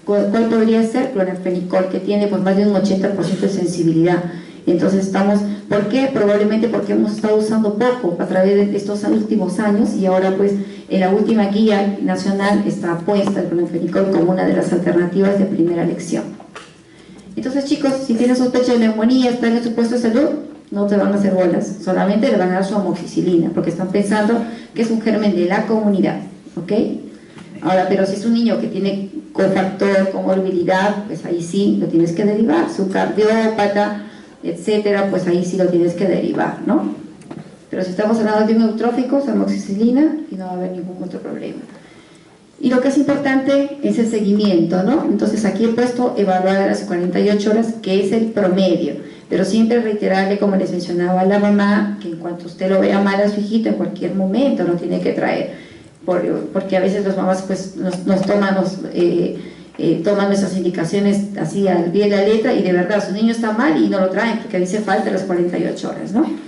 ¿Cuál podría ser? Cloranfenicol, que tiene pues más de un 80% de sensibilidad. Entonces estamos, ¿por qué? Probablemente porque hemos estado usando poco a través de estos últimos años, y ahora pues en la última guía nacional está puesta el cloranfenicol como una de las alternativas de primera elección. Entonces, chicos, si tienen sospecha de neumonía, están en su puesto de salud, no te van a hacer bolas, solamente le van a dar su amoxicilina, porque están pensando que es un germen de la comunidad, ¿ok? Ahora, pero si es un niño que tiene cofactor, comorbilidad, pues ahí sí lo tienes que derivar, su cardiópata, etcétera, pues ahí sí lo tienes que derivar, ¿no? Pero si estamos hablando de un eutrófico, es amoxicilina y no va a haber ningún otro problema. Y lo que es importante es el seguimiento, ¿no? Entonces aquí he puesto evaluar a las 48 horas, que es el promedio, pero siempre reiterarle, como les mencionaba a la mamá, que en cuanto usted lo vea mal a su hijito, en cualquier momento lo tiene que traer, porque a veces las mamás pues nos toman nuestras indicaciones así al pie de la letra, y de verdad su niño está mal y no lo traen porque dice falta las 48 horas, ¿no?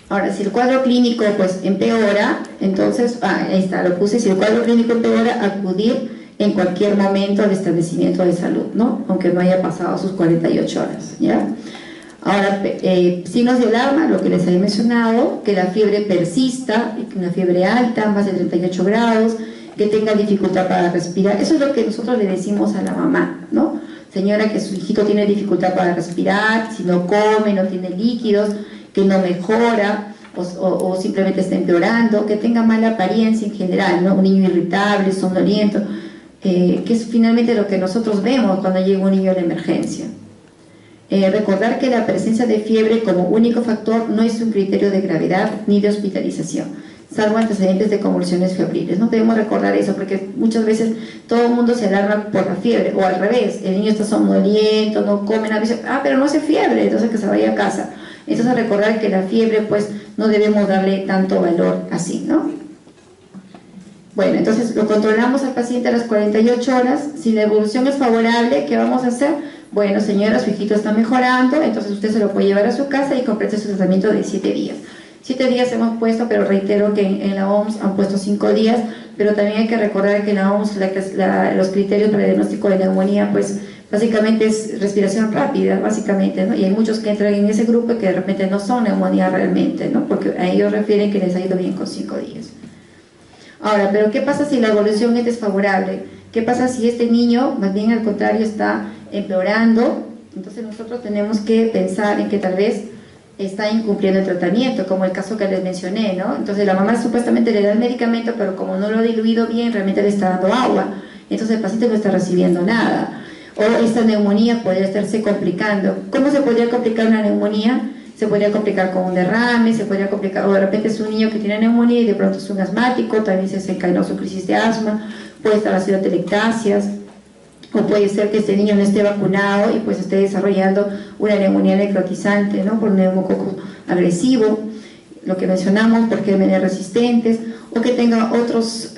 Ahora, si el cuadro clínico pues empeora, entonces, ahí está, lo puse, si el cuadro clínico empeora, acudir en cualquier momento al establecimiento de salud, ¿no? Aunque no haya pasado sus 48 horas, ¿ya? Ahora, signos de alarma, lo que les he mencionado, que la fiebre persista, una fiebre alta, más de 38 grados, que tenga dificultad para respirar. Eso es lo que nosotros le decimos a la mamá, ¿no? Señora, que su hijito tiene dificultad para respirar, si no come, no tiene líquidos, que no mejora o simplemente está empeorando, que tenga mala apariencia en general, ¿no? Un niño irritable, somnoliento, que es finalmente lo que nosotros vemos cuando llega un niño a la emergencia. Recordar que la presencia de fiebre como único factor no es un criterio de gravedad ni de hospitalización, salvo antecedentes de convulsiones febriles. No debemos recordar eso, porque muchas veces todo el mundo se alarma por la fiebre, o al revés, el niño está somnoliento, no come nada, dice, pero no hace fiebre, entonces que se vaya a casa. Entonces recordar que la fiebre pues no debemos darle tanto valor así, ¿no? Bueno, entonces lo controlamos al paciente a las 48 horas, si la evolución es favorable, ¿qué vamos a hacer? Bueno, señora, su hijito está mejorando, entonces usted se lo puede llevar a su casa y complete su tratamiento de 7 días. 7 días hemos puesto, pero reitero que en la OMS han puesto 5 días, pero también hay que recordar que en la OMS los criterios para el diagnóstico de neumonía, pues básicamente es respiración rápida, básicamente, ¿no? Y hay muchos que entran en ese grupo que de repente no son neumonía realmente, ¿no? Porque a ellos refieren que les ha ido bien con 5 días. Ahora, pero ¿qué pasa si la evolución es desfavorable? ¿Qué pasa si este niño, más bien al contrario, está empeorando? Entonces nosotros tenemos que pensar en que tal vez está incumpliendo el tratamiento, como el caso que les mencioné, ¿no? Entonces la mamá supuestamente le da el medicamento, pero como no lo ha diluido bien, realmente le está dando agua, entonces el paciente no está recibiendo nada. O esta neumonía podría estarse complicando. ¿Cómo se podría complicar una neumonía? Se podría complicar con un derrame, se podría complicar, o de repente es un niño que tiene neumonía y de pronto es un asmático, también se desencadenó su crisis de asma, puede estar haciendo atelectasias, o puede ser que este niño no esté vacunado y pues esté desarrollando una neumonía necrotizante, ¿no? Por un neumococo agresivo, lo que mencionamos, por gérmenes resistentes, o que tenga otros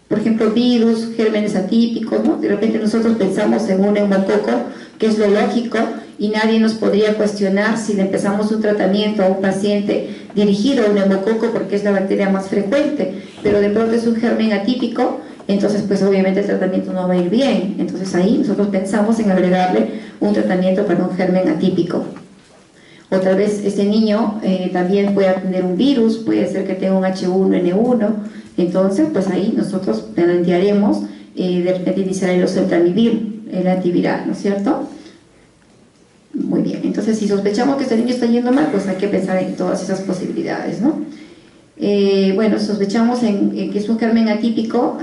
por ejemplo, virus, gérmenes atípicos, ¿no? De repente nosotros pensamos en un neumococo, que es lo lógico, y nadie nos podría cuestionar si le empezamos un tratamiento a un paciente dirigido a un neumococo porque es la bacteria más frecuente, pero de pronto es un germen atípico, entonces pues obviamente el tratamiento no va a ir bien. Entonces ahí nosotros pensamos en agregarle un tratamiento para un germen atípico. O tal vez este niño también pueda tener un virus, puede ser que tenga un H1N1, entonces pues ahí nosotros plantearemos de repente iniciar el oseltamivir, el antiviral, ¿no es cierto? Muy bien, entonces Entonces, si sospechamos que este niño está yendo mal, pues hay que pensar en todas esas posibilidades, ¿no? Bueno, sospechamos en que es un germen atípico,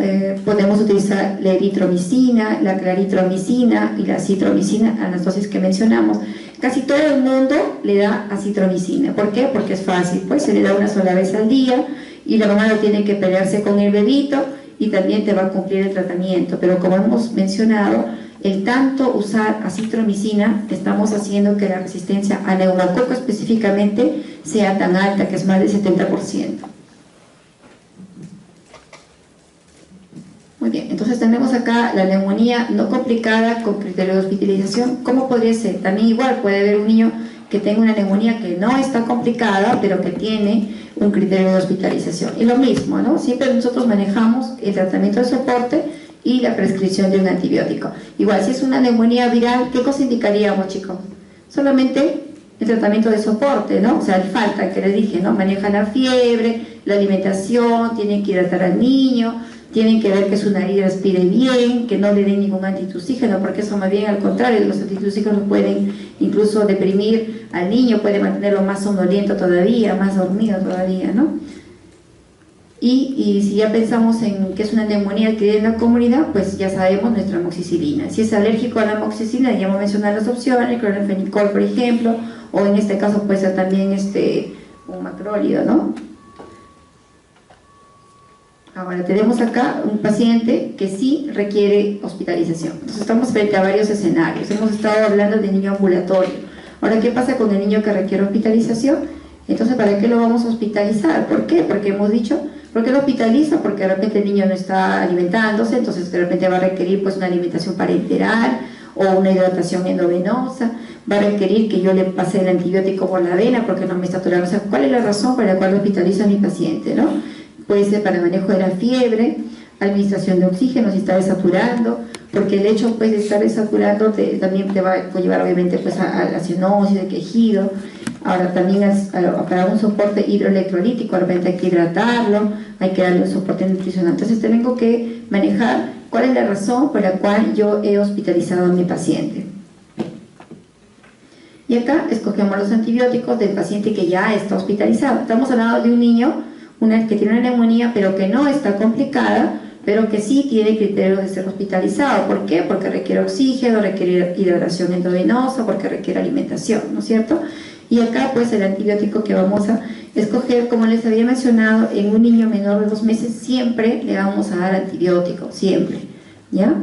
podemos utilizar la eritromicina, la claritromicina y la acitromicina a las dosis que mencionamos. Casi todo el mundo le da acitromicina. ¿Por qué? Porque es fácil, pues se le da una sola vez al día y la mamá no tiene que pelearse con el bebito y también te va a cumplir el tratamiento. Pero como hemos mencionado, el tanto usar acitromicina, estamos haciendo que la resistencia a neumococo específicamente sea tan alta, que es más del 70%. Muy bien, entonces tenemos acá la neumonía no complicada con criterio de hospitalización. ¿Cómo podría ser? También igual puede haber un niño que tenga una neumonía que no está complicada, pero que tiene un criterio de hospitalización. Y lo mismo, ¿no? Siempre nosotros manejamos el tratamiento de soporte y la prescripción de un antibiótico. Igual, si es una neumonía viral, ¿qué cosa indicaríamos, chicos? Solamente el tratamiento de soporte, ¿no? O sea, falta que les dije, ¿no? Manejan la fiebre, la alimentación, tienen que hidratar al niño, tienen que ver que su nariz respire bien, que no le den ningún antitusígeno, porque eso más bien al contrario, los antitusígenos pueden incluso deprimir al niño, puede mantenerlo más somnoliento todavía, más dormido todavía, ¿no? Y si ya pensamos en que es una neumonía adquirida en la comunidad, pues ya sabemos nuestra amoxicilina. Si es alérgico a la amoxicilina, ya hemos mencionado las opciones, el clorfenicol, por ejemplo, o en este caso puede ser también un macrólido, ¿no? Ahora tenemos acá un paciente que sí requiere hospitalización. Entonces estamos frente a varios escenarios. Hemos estado hablando de niño ambulatorio. Ahora, ¿qué pasa con el niño que requiere hospitalización? Entonces, ¿para qué lo vamos a hospitalizar? ¿Por qué? Porque hemos dicho, ¿por qué lo hospitaliza? Porque de repente el niño no está alimentándose, entonces de repente va a requerir pues una alimentación parenteral o una hidratación endovenosa, va a requerir que yo le pase el antibiótico por la vena porque no me está tolerando. O sea, ¿cuál es la razón por la cual hospitalizo a mi paciente, no? Puede ser para el manejo de la fiebre, administración de oxígeno si está desaturando, porque el hecho pues, de estar desaturando también te va a llevar obviamente pues, a la cianosis, de quejido. Ahora también para un soporte hidroelectrolítico, de repente hay que hidratarlo, hay que darle un soporte nutricional. Entonces tengo que manejar cuál es la razón por la cual yo he hospitalizado a mi paciente. Y acá escogemos los antibióticos del paciente que ya está hospitalizado. Estamos hablando de un niño que tiene una neumonía pero que no está complicada, pero que sí tiene criterio de ser hospitalizado. ¿Por qué? Porque requiere oxígeno, requiere hidratación endovenosa, porque requiere alimentación, ¿no es cierto? Y acá pues el antibiótico que vamos a escoger, como les había mencionado, en un niño menor de 2 meses siempre le vamos a dar antibiótico, siempre, ¿ya?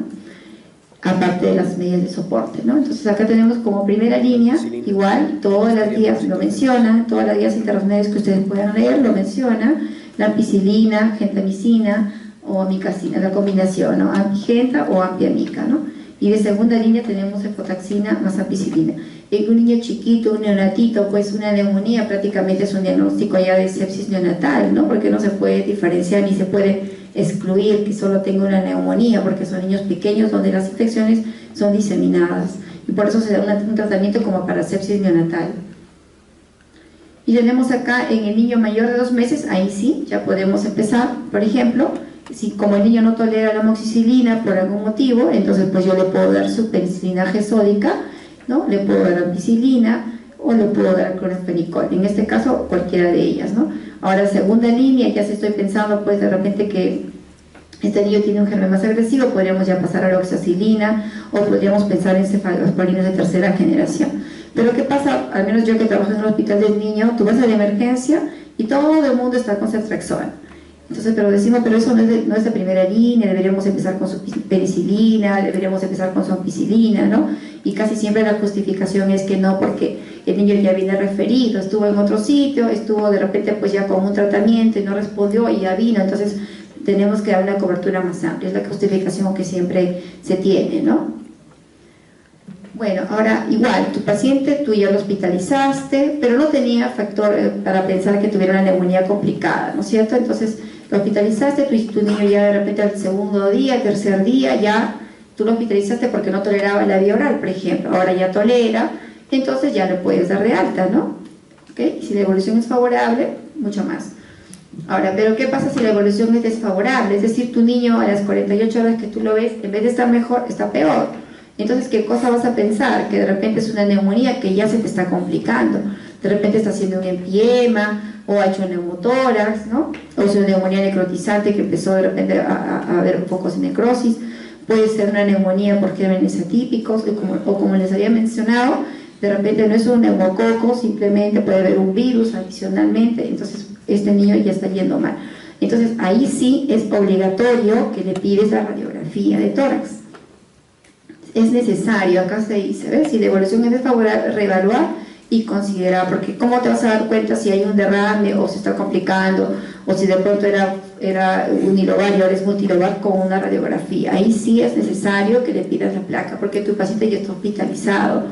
Aparte de las medidas de soporte, ¿no? Entonces acá tenemos como primera línea, igual, todas las guías lo mencionan, todas las guías internacionales que ustedes puedan leer lo menciona, la ampicilina, gentamicina o amicacina, la combinación, ¿no? Ampigenta o ampiamica, ¿no? Y de segunda línea tenemos cefotaxina más ampicilina. En un niño chiquito, un neonatito, pues una neumonía prácticamente es un diagnóstico ya de sepsis neonatal, ¿no? Porque no se puede diferenciar ni se puede excluir que solo tenga una neumonía, porque son niños pequeños donde las infecciones son diseminadas y por eso se da un tratamiento como para sepsis neonatal. Y tenemos acá en el niño mayor de 2 meses, ahí sí, ya podemos empezar, por ejemplo, si como el niño no tolera la amoxicilina por algún motivo, entonces pues yo le puedo dar su penicilina G sódica, ¿no? Le puedo dar ampicilina o le puedo dar clorfenicol, en este caso cualquiera de ellas, ¿no? Ahora segunda línea, ya si estoy pensando pues de repente que este niño tiene un germen más agresivo, podríamos ya pasar a la oxacilina o podríamos pensar en cefalosporinas de tercera generación. Pero ¿qué pasa? Al menos yo que trabajo en el hospital del niño, tú vas a la emergencia y todo el mundo está con ceftriaxona. Entonces, pero decimos, pero eso no es de primera línea, deberíamos empezar con su penicilina, deberíamos empezar con su ampicilina, ¿no? Y casi siempre la justificación es que no, porque el niño ya viene referido, estuvo en otro sitio, estuvo de repente pues ya con un tratamiento y no respondió y ya vino, entonces tenemos que dar una cobertura más amplia, es la justificación que siempre se tiene, ¿no? Bueno, ahora igual, tu paciente, tú ya lo hospitalizaste, pero no tenía factor para pensar que tuviera una neumonía complicada, ¿no es cierto? Entonces lo hospitalizaste, tu niño ya de repente al segundo día, al tercer día, ya tú lo hospitalizaste porque no toleraba la vía oral, por ejemplo, ahora ya tolera, entonces ya lo puedes dar de alta, ¿no? ¿Okay? Si la evolución es favorable, mucho más. Ahora, pero ¿qué pasa si la evolución es desfavorable? Es decir, tu niño a las 48 horas que tú lo ves, en vez de estar mejor, está peor. Entonces, ¿qué cosa vas a pensar? Que de repente es una neumonía que ya se te está complicando. De repente está haciendo un empiema, o ha hecho un neumotórax, ¿no? O es una neumonía necrotizante que empezó de repente a haber focos de necrosis. Puede ser una neumonía por gérmenes atípicos, o como les había mencionado, de repente no es un neumococo, simplemente puede haber un virus adicionalmente, entonces este niño ya está yendo mal. Entonces ahí sí es obligatorio que le pides la radiografía de tórax. Es necesario, acá se dice, ¿ves? Si la evolución es desfavorable, reevaluar y considerar, porque ¿cómo te vas a dar cuenta si hay un derrame o se está complicando, o si de pronto era unilobar y ahora es multilobar con una radiografía? Ahí sí es necesario que le pidas la placa, porque tu paciente ya está hospitalizado.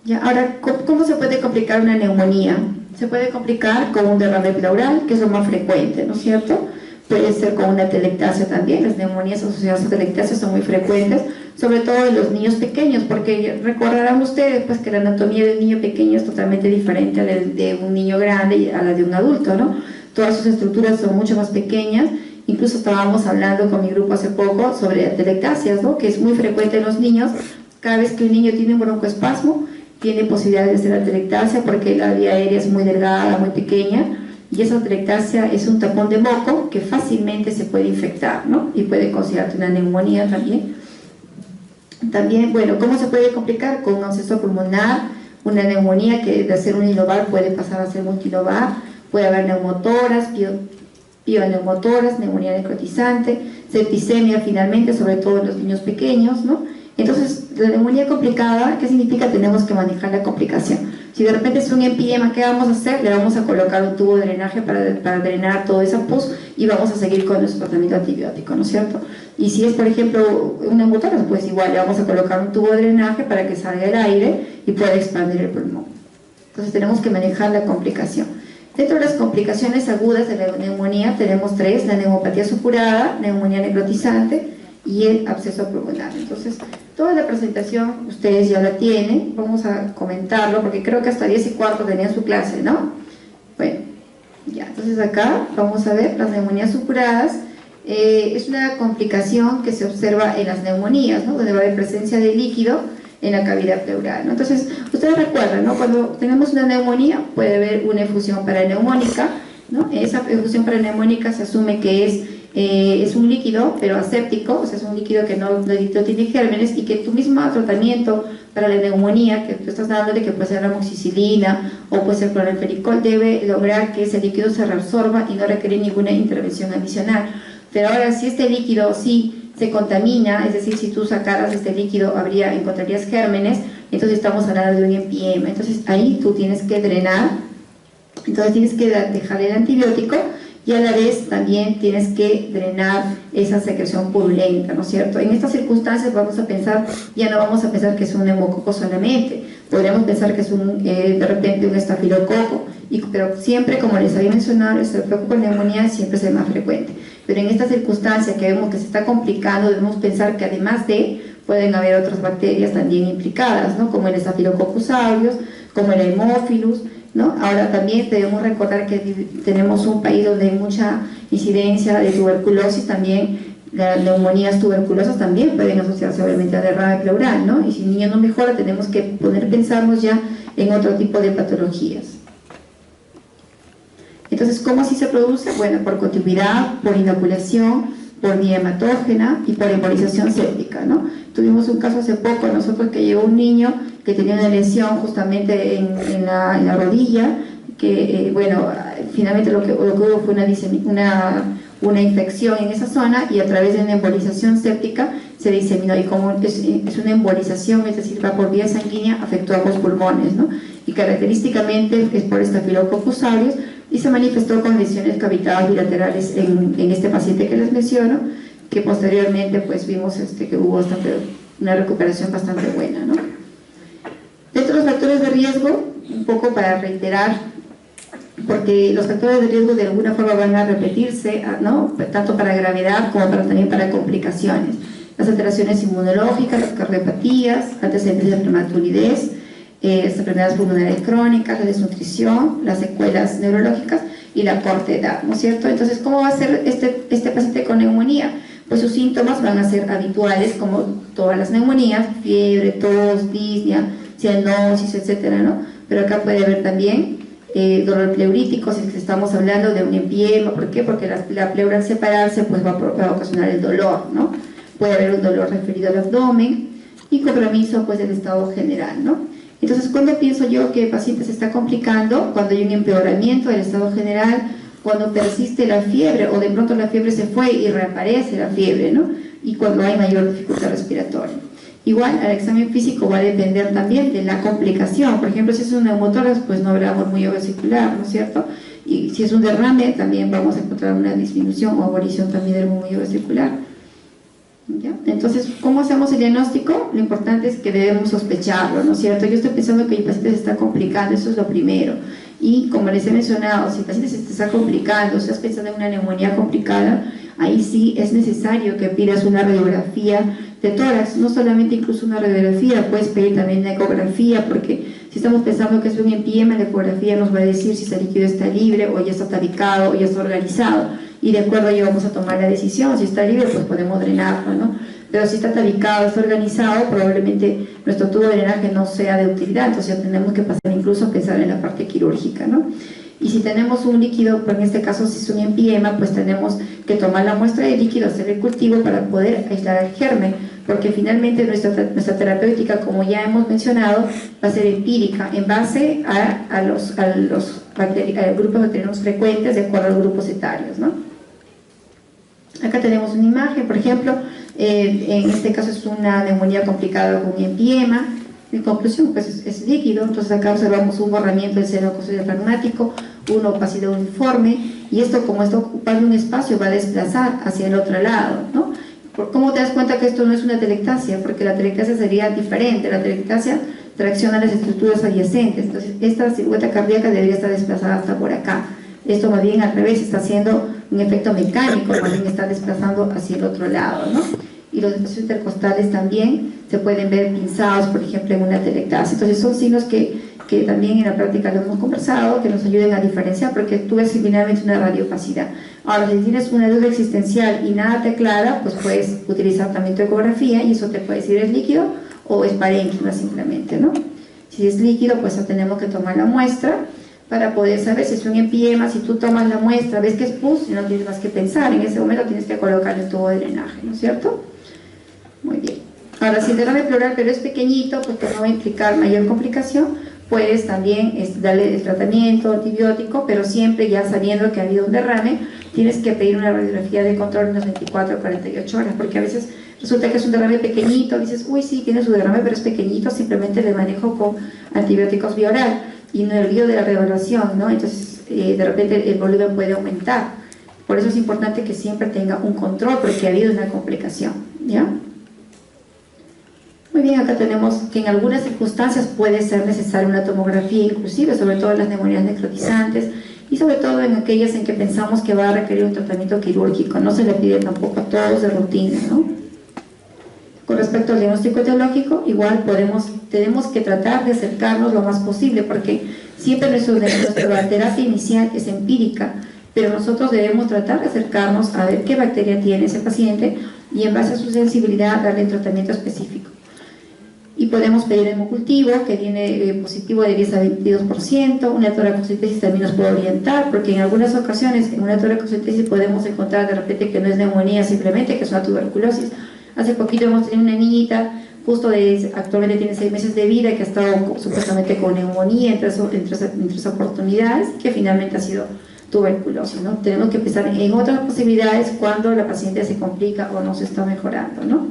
Ya, ahora, ¿cómo se puede complicar una neumonía? Se puede complicar con un derrame pleural, que es lo más frecuente, ¿no es cierto? Puede ser con una atelectasia también. Las neumonías asociadas a atelectasia son muy frecuentes, sobre todo en los niños pequeños, porque recordarán ustedes pues, que la anatomía de un niño pequeño es totalmente diferente a la de un niño grande y a la de un adulto, ¿no? Todas sus estructuras son mucho más pequeñas. Incluso estábamos hablando con mi grupo hace poco sobre atelectasias, ¿no? Que es muy frecuente en los niños. Cada vez que un niño tiene un broncoespasmo, tiene posibilidad de hacer atelectasia porque la vía aérea es muy delgada, muy pequeña, y esa atelectasia es un tapón de moco que fácilmente se puede infectar, ¿no? Y puede considerarse una neumonía también. También, bueno, ¿cómo se puede complicar? Con un absceso pulmonar, una neumonía que de ser unilobar puede pasar a ser multilobar, puede haber neumotoras, pioneumotoras, neumonía necrotizante, septicemia finalmente, sobre todo en los niños pequeños, ¿no? Entonces, la neumonía complicada, ¿qué significa? Tenemos que manejar la complicación. Si de repente es un empiema, ¿qué vamos a hacer? Le vamos a colocar un tubo de drenaje para drenar toda esa pus y vamos a seguir con nuestro tratamiento antibiótico, ¿no es cierto? Y si es, por ejemplo, un neumotórax, pues igual le vamos a colocar un tubo de drenaje para que salga el aire y pueda expandir el pulmón. Entonces, tenemos que manejar la complicación. Dentro de las complicaciones agudas de la neumonía tenemos tres: la neumopatía supurada, neumonía necrotizante y el absceso pulmonar. Entonces, toda la presentación ustedes ya la tienen, vamos a comentarlo porque creo que hasta 10:15 tenían su clase, ¿no? Bueno, ya, entonces acá vamos a ver las neumonías supuradas. Es una complicación que se observa en las neumonías, ¿no? Donde va a haber presencia de líquido en la cavidad pleural, ¿no? Entonces, ustedes recuerdan, ¿no? Cuando tenemos una neumonía puede haber una efusión paraneumónica, ¿no? Esa efusión paraneumónica se asume que es un líquido, pero aséptico, o sea, es un líquido que no tiene gérmenes, y que tu mismo tratamiento para la neumonía que tú estás dándole, que puede ser la amoxicilina o puede ser cloranfenicol, debe lograr que ese líquido se reabsorba y no requiere ninguna intervención adicional. Pero ahora, si este líquido sí se contamina, es decir, si tú sacaras este líquido encontrarías gérmenes, entonces estamos hablando de un empiema. Entonces ahí tú tienes que drenar, entonces tienes que dejar el antibiótico, y a la vez también tienes que drenar esa secreción purulenta, ¿no es cierto? En estas circunstancias vamos a pensar, ya no vamos a pensar que es un neumococo solamente, podríamos pensar que es de repente un estafilococo, pero siempre, como les había mencionado, el estafilococo en neumonía siempre es el más frecuente. Pero en esta circunstancia que vemos que se está complicando, debemos pensar que además pueden haber otras bacterias también implicadas, ¿no? Como el Staphylococcus aureus, como el Haemophilus, ¿no? Ahora también debemos recordar que tenemos un país donde hay mucha incidencia de tuberculosis, también las neumonías tuberculosas también pueden asociarse obviamente a derrame pleural, ¿no? Y si el niño no mejora, tenemos que pensarnos ya en otro tipo de patologías. Entonces, ¿cómo así se produce? Bueno, por continuidad, por inoculación, por vía hematógena y por embolización séptica, ¿no? Tuvimos un caso hace poco nosotros que llegó un niño que tenía una lesión justamente en la rodilla, que bueno, finalmente lo que hubo fue una infección en esa zona, y a través de una embolización séptica se diseminó, y como es una embolización, es decir, va por vía sanguínea, afectó a ambos pulmones, ¿no? Y característicamente es por Staphylococcus aureus, y se manifestó con lesiones cavitadas bilaterales en este paciente que les menciono, que posteriormente pues vimos que hubo una recuperación bastante buena, ¿no? Dentro de los factores de riesgo, un poco para reiterar, porque los factores de riesgo de alguna forma van a repetirse, ¿no? Tanto para gravedad como también para complicaciones. Las alteraciones inmunológicas, las cardiopatías, antecedentes de prematuricidad, las enfermedades pulmonares crónicas, la desnutrición, las secuelas neurológicas y la corta edad, ¿no es cierto? Entonces, ¿cómo va a ser este paciente con neumonía? pues sus síntomas van a ser habituales como todas las neumonías, fiebre, tos, disnea, cianosis, etcétera, ¿no? Pero acá puede haber también dolor pleurítico, si estamos hablando de un empiema. ¿Por qué? Porque la pleura al separarse pues va a ocasionar el dolor, ¿no? Puede haber un dolor referido al abdomen y compromiso pues del estado general, ¿no? Entonces, ¿cuándo pienso yo que el paciente se está complicando? Cuando hay un empeoramiento del estado general, cuando persiste la fiebre o de pronto la fiebre se fue y reaparece la fiebre, ¿no? Y cuando hay mayor dificultad respiratoria. Igual, al examen físico va a depender también de la complicación. Por ejemplo, si es un neumotórax, pues no habrá murmullo vesicular, ¿no es cierto? Y si es un derrame, también vamos a encontrar una disminución o abolición también del murmullo vesicular. ¿Ya? Entonces, ¿cómo hacemos el diagnóstico? Lo importante es que debemos sospecharlo, ¿no es cierto? Yo estoy pensando que el paciente se está complicando, eso es lo primero. Y como les he mencionado, si el paciente se está complicando, estás pensando en una neumonía complicada, ahí sí es necesario que pidas una radiografía de tórax, no solamente incluso una radiografía, puedes pedir también una ecografía, porque si estamos pensando que es un empiema, la ecografía nos va a decir si ese líquido está libre o ya está tabicado o ya está organizado, y de acuerdo a ello vamos a tomar la decisión. Si está libre, pues podemos drenarlo, ¿no? Pero si está tabicado, está organizado, probablemente nuestro tubo de drenaje no sea de utilidad, entonces ya tenemos que pasar incluso a pensar en la parte quirúrgica, ¿no? Y si tenemos un líquido, pues en este caso si es un empiema, pues tenemos que tomar la muestra de líquido, hacer el cultivo para poder aislar el germen, porque finalmente nuestra terapéutica, como ya hemos mencionado, va a ser empírica, en base a los grupos bacterianos frecuentes de acuerdo a los grupos etarios, ¿no? Acá tenemos una imagen, por ejemplo, en este caso es una neumonía complicada con empiema. En conclusión, pues es líquido. Entonces acá observamos un borramiento del seno pragmático, una opacidad uniforme, y esto, como está ocupando un espacio, va a desplazar hacia el otro lado, ¿no? ¿Cómo te das cuenta que esto no es una telectasia? Porque la telectasia sería diferente. La telectasia tracciona las estructuras adyacentes, entonces esta silueta cardíaca debería estar desplazada hasta por acá. Esto más bien al revés, está haciendo un efecto mecánico, más bien está desplazando hacia el otro lado, ¿no? Y los espacios intercostales también se pueden ver pinzados, por ejemplo, en una telectasia. Entonces son signos que también en la práctica lo hemos conversado, que nos ayuden a diferenciar, porque tú ves finalmente una radiopacidad. Ahora, si tienes una duda existencial y nada te aclara, pues puedes utilizar también tu ecografía y eso te puede decir es líquido o es parénquima simplemente, ¿no? Si es líquido, pues tenemos que tomar la muestra para poder saber si es un empiema. Si tú tomas la muestra, ves que es pus y no tienes más que pensar, en ese momento tienes que colocar el tubo de drenaje, ¿no es cierto? Muy bien. Ahora, si el derrame pleural pero es pequeñito, pues que no va a implicar mayor complicación, puedes también darle el tratamiento antibiótico, pero siempre ya sabiendo que ha habido un derrame, tienes que pedir una radiografía de control en unas 24 o 48 horas, porque a veces resulta que es un derrame pequeñito, dices, uy, sí, tiene su derrame, pero es pequeñito, simplemente le manejo con antibióticos vía oral, y no el lío de la reevaluación, ¿no? Entonces, de repente el volumen puede aumentar. Por eso es importante que siempre tenga un control, porque ha habido una complicación, ¿ya? Muy bien, acá tenemos que en algunas circunstancias puede ser necesaria una tomografía, inclusive, sobre todo en las neumonías necrotizantes, y sobre todo en aquellas en que pensamos que va a requerir un tratamiento quirúrgico. No se le pide tampoco a todos de rutina, ¿no? Con respecto al diagnóstico etiológico, igual tenemos que tratar de acercarnos lo más posible, porque siempre nuestra terapia inicial es empírica, pero nosotros debemos tratar de acercarnos a ver qué bacteria tiene ese paciente y en base a su sensibilidad darle el tratamiento específico. Y podemos pedir hemocultivo, que viene positivo de 10 a 22%, una toracocentesis también nos puede orientar, porque en algunas ocasiones en una toracocentesis podemos encontrar de repente que no es neumonía simplemente, que es una tuberculosis. Hace poquito hemos tenido una niñita, actualmente tiene 6 meses de vida, que ha estado supuestamente con neumonía entre esas oportunidades, que finalmente ha sido tuberculosis, ¿no? Tenemos que pensar en otras posibilidades cuando la paciente se complica o no se está mejorando, ¿no?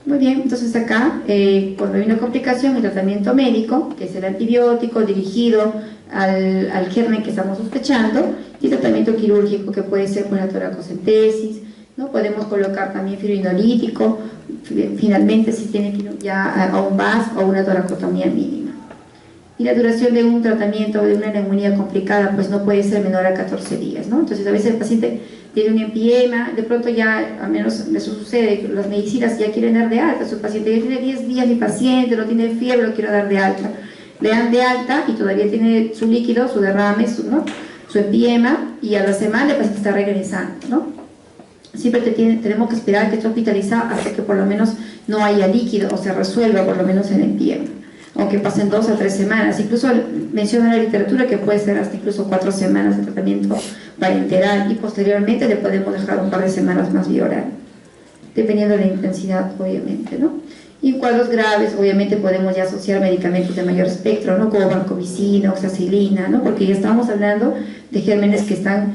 Muy bien, entonces acá, cuando hay una complicación, el tratamiento médico, que es el antibiótico dirigido al germen que estamos sospechando, y el tratamiento quirúrgico, que puede ser una toracocentesis, ¿no? Podemos colocar también fibrinolítico, finalmente si tiene que ir ya a un VAS o una toracotomía mínima. Y la duración de un tratamiento de una neumonía complicada pues no puede ser menor a 14 días, ¿no? Entonces a veces el paciente tiene un empiema, de pronto ya, al menos eso sucede, las medicinas ya quieren dar de alta, su paciente ya tiene 10 días mi paciente, no tiene fiebre, lo quiero dar de alta. Le dan de alta y todavía tiene su líquido, su derrame, su empiema, y a la semana el paciente está regresando, ¿no? siempre tenemos que esperar que esté hospitalizada hasta que por lo menos no haya líquido o se resuelva por lo menos en el pie, aunque pasen 2 a 3 semanas. Incluso menciona la literatura que puede ser hasta incluso 4 semanas de tratamiento parenteral y posteriormente le podemos dejar un par de semanas más vía oral, dependiendo de la intensidad, obviamente, ¿no? Y en cuadros graves, obviamente, podemos ya asociar medicamentos de mayor espectro, ¿no? Como vancomicina, oxacilina, ¿no? Porque ya estamos hablando de gérmenes que están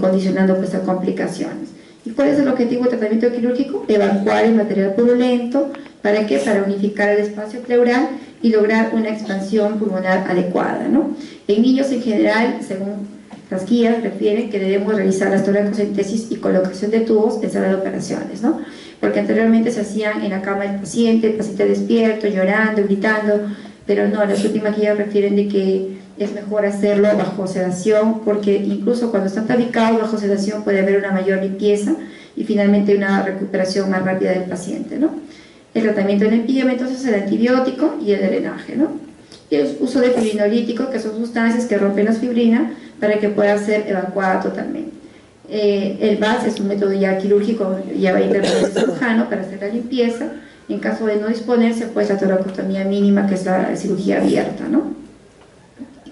condicionando pues, a complicaciones. ¿Y cuál es el objetivo del tratamiento quirúrgico? Evacuar el material purulento. ¿Para qué? Para unificar el espacio pleural y lograr una expansión pulmonar adecuada, ¿no? En niños en general, según las guías, refieren que debemos realizar la toracocentesis y colocación de tubos en sala de operaciones, ¿no? Porque anteriormente se hacían en la cama del paciente, el paciente despierto, llorando, gritando, pero no, las últimas guías refieren de que es mejor hacerlo bajo sedación, porque incluso cuando están tabicados bajo sedación puede haber una mayor limpieza y finalmente una recuperación más rápida del paciente, ¿no? El tratamiento en empíema entonces es el antibiótico y el drenaje, ¿no? Y el uso de fibrinolíticos, que son sustancias que rompen la fibrina para que pueda ser evacuada totalmente. El VAS es un método ya quirúrgico, ya va a intervenir el cirujano para hacer la limpieza. En caso de no disponerse, pues la toracotomía mínima, que es la cirugía abierta, ¿no?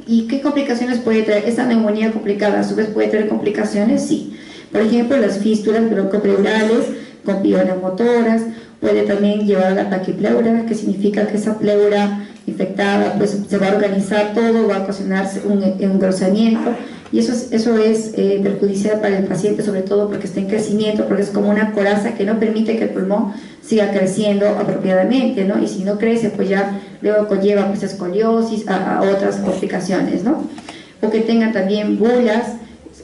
¿Y qué complicaciones puede traer? Esta neumonía complicada a su vez puede traer complicaciones, sí. Por ejemplo, las fístulas broncopleurales con pioneumotoras, puede también llevar a la taquipleura, que significa que esa pleura infectada pues se va a organizar todo, va a ocasionarse un engrosamiento, y eso es perjudicial para el paciente, sobre todo porque está en crecimiento, porque es como una coraza que no permite que el pulmón siga creciendo apropiadamente, ¿no? Y si no crece, pues ya luego conlleva pues escoliosis, a otras complicaciones, ¿no? O que tengan también bulas.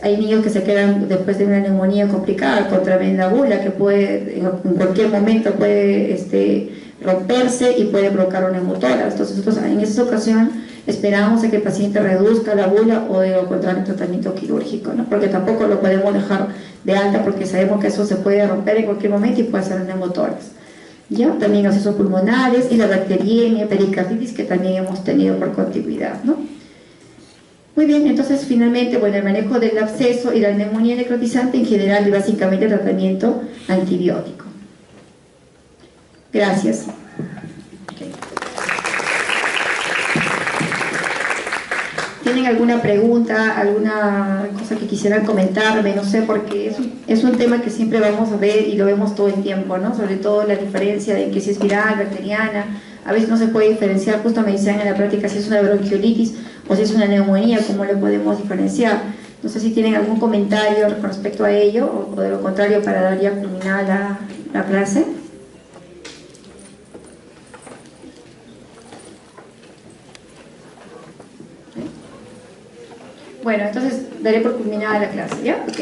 Hay niños que se quedan después de una neumonía complicada con tremenda bula que puede, en cualquier momento puede romperse y puede provocar una hemotórax. Entonces nosotros en esa ocasión esperamos a que el paciente reduzca la bula o de lo contrario tratamiento quirúrgico, ¿no? Porque tampoco lo podemos dejar de alta porque sabemos que eso se puede romper en cualquier momento y puede ser una hemotórax. ¿Ya? También accesos pulmonares y la bacteriemia, pericarditis, que también hemos tenido por continuidad, ¿no? Muy bien, entonces finalmente, bueno, el manejo del absceso y la neumonía necrotizante en general y básicamente el tratamiento antibiótico. Gracias. Okay. ¿Tienen alguna pregunta, alguna cosa que quisieran comentarme? No sé, porque es un tema que siempre vamos a ver y lo vemos todo el tiempo, ¿no? Sobre todo la diferencia de que si es viral, bacteriana, a veces no se puede diferenciar, justo me decían en la práctica si es una bronquiolitis o si es una neumonía, ¿cómo le podemos diferenciar? No sé si tienen algún comentario con respecto a ello o de lo contrario para dar ya culminada la clase. Bueno, entonces daré por culminada la clase, ¿ya? Ok.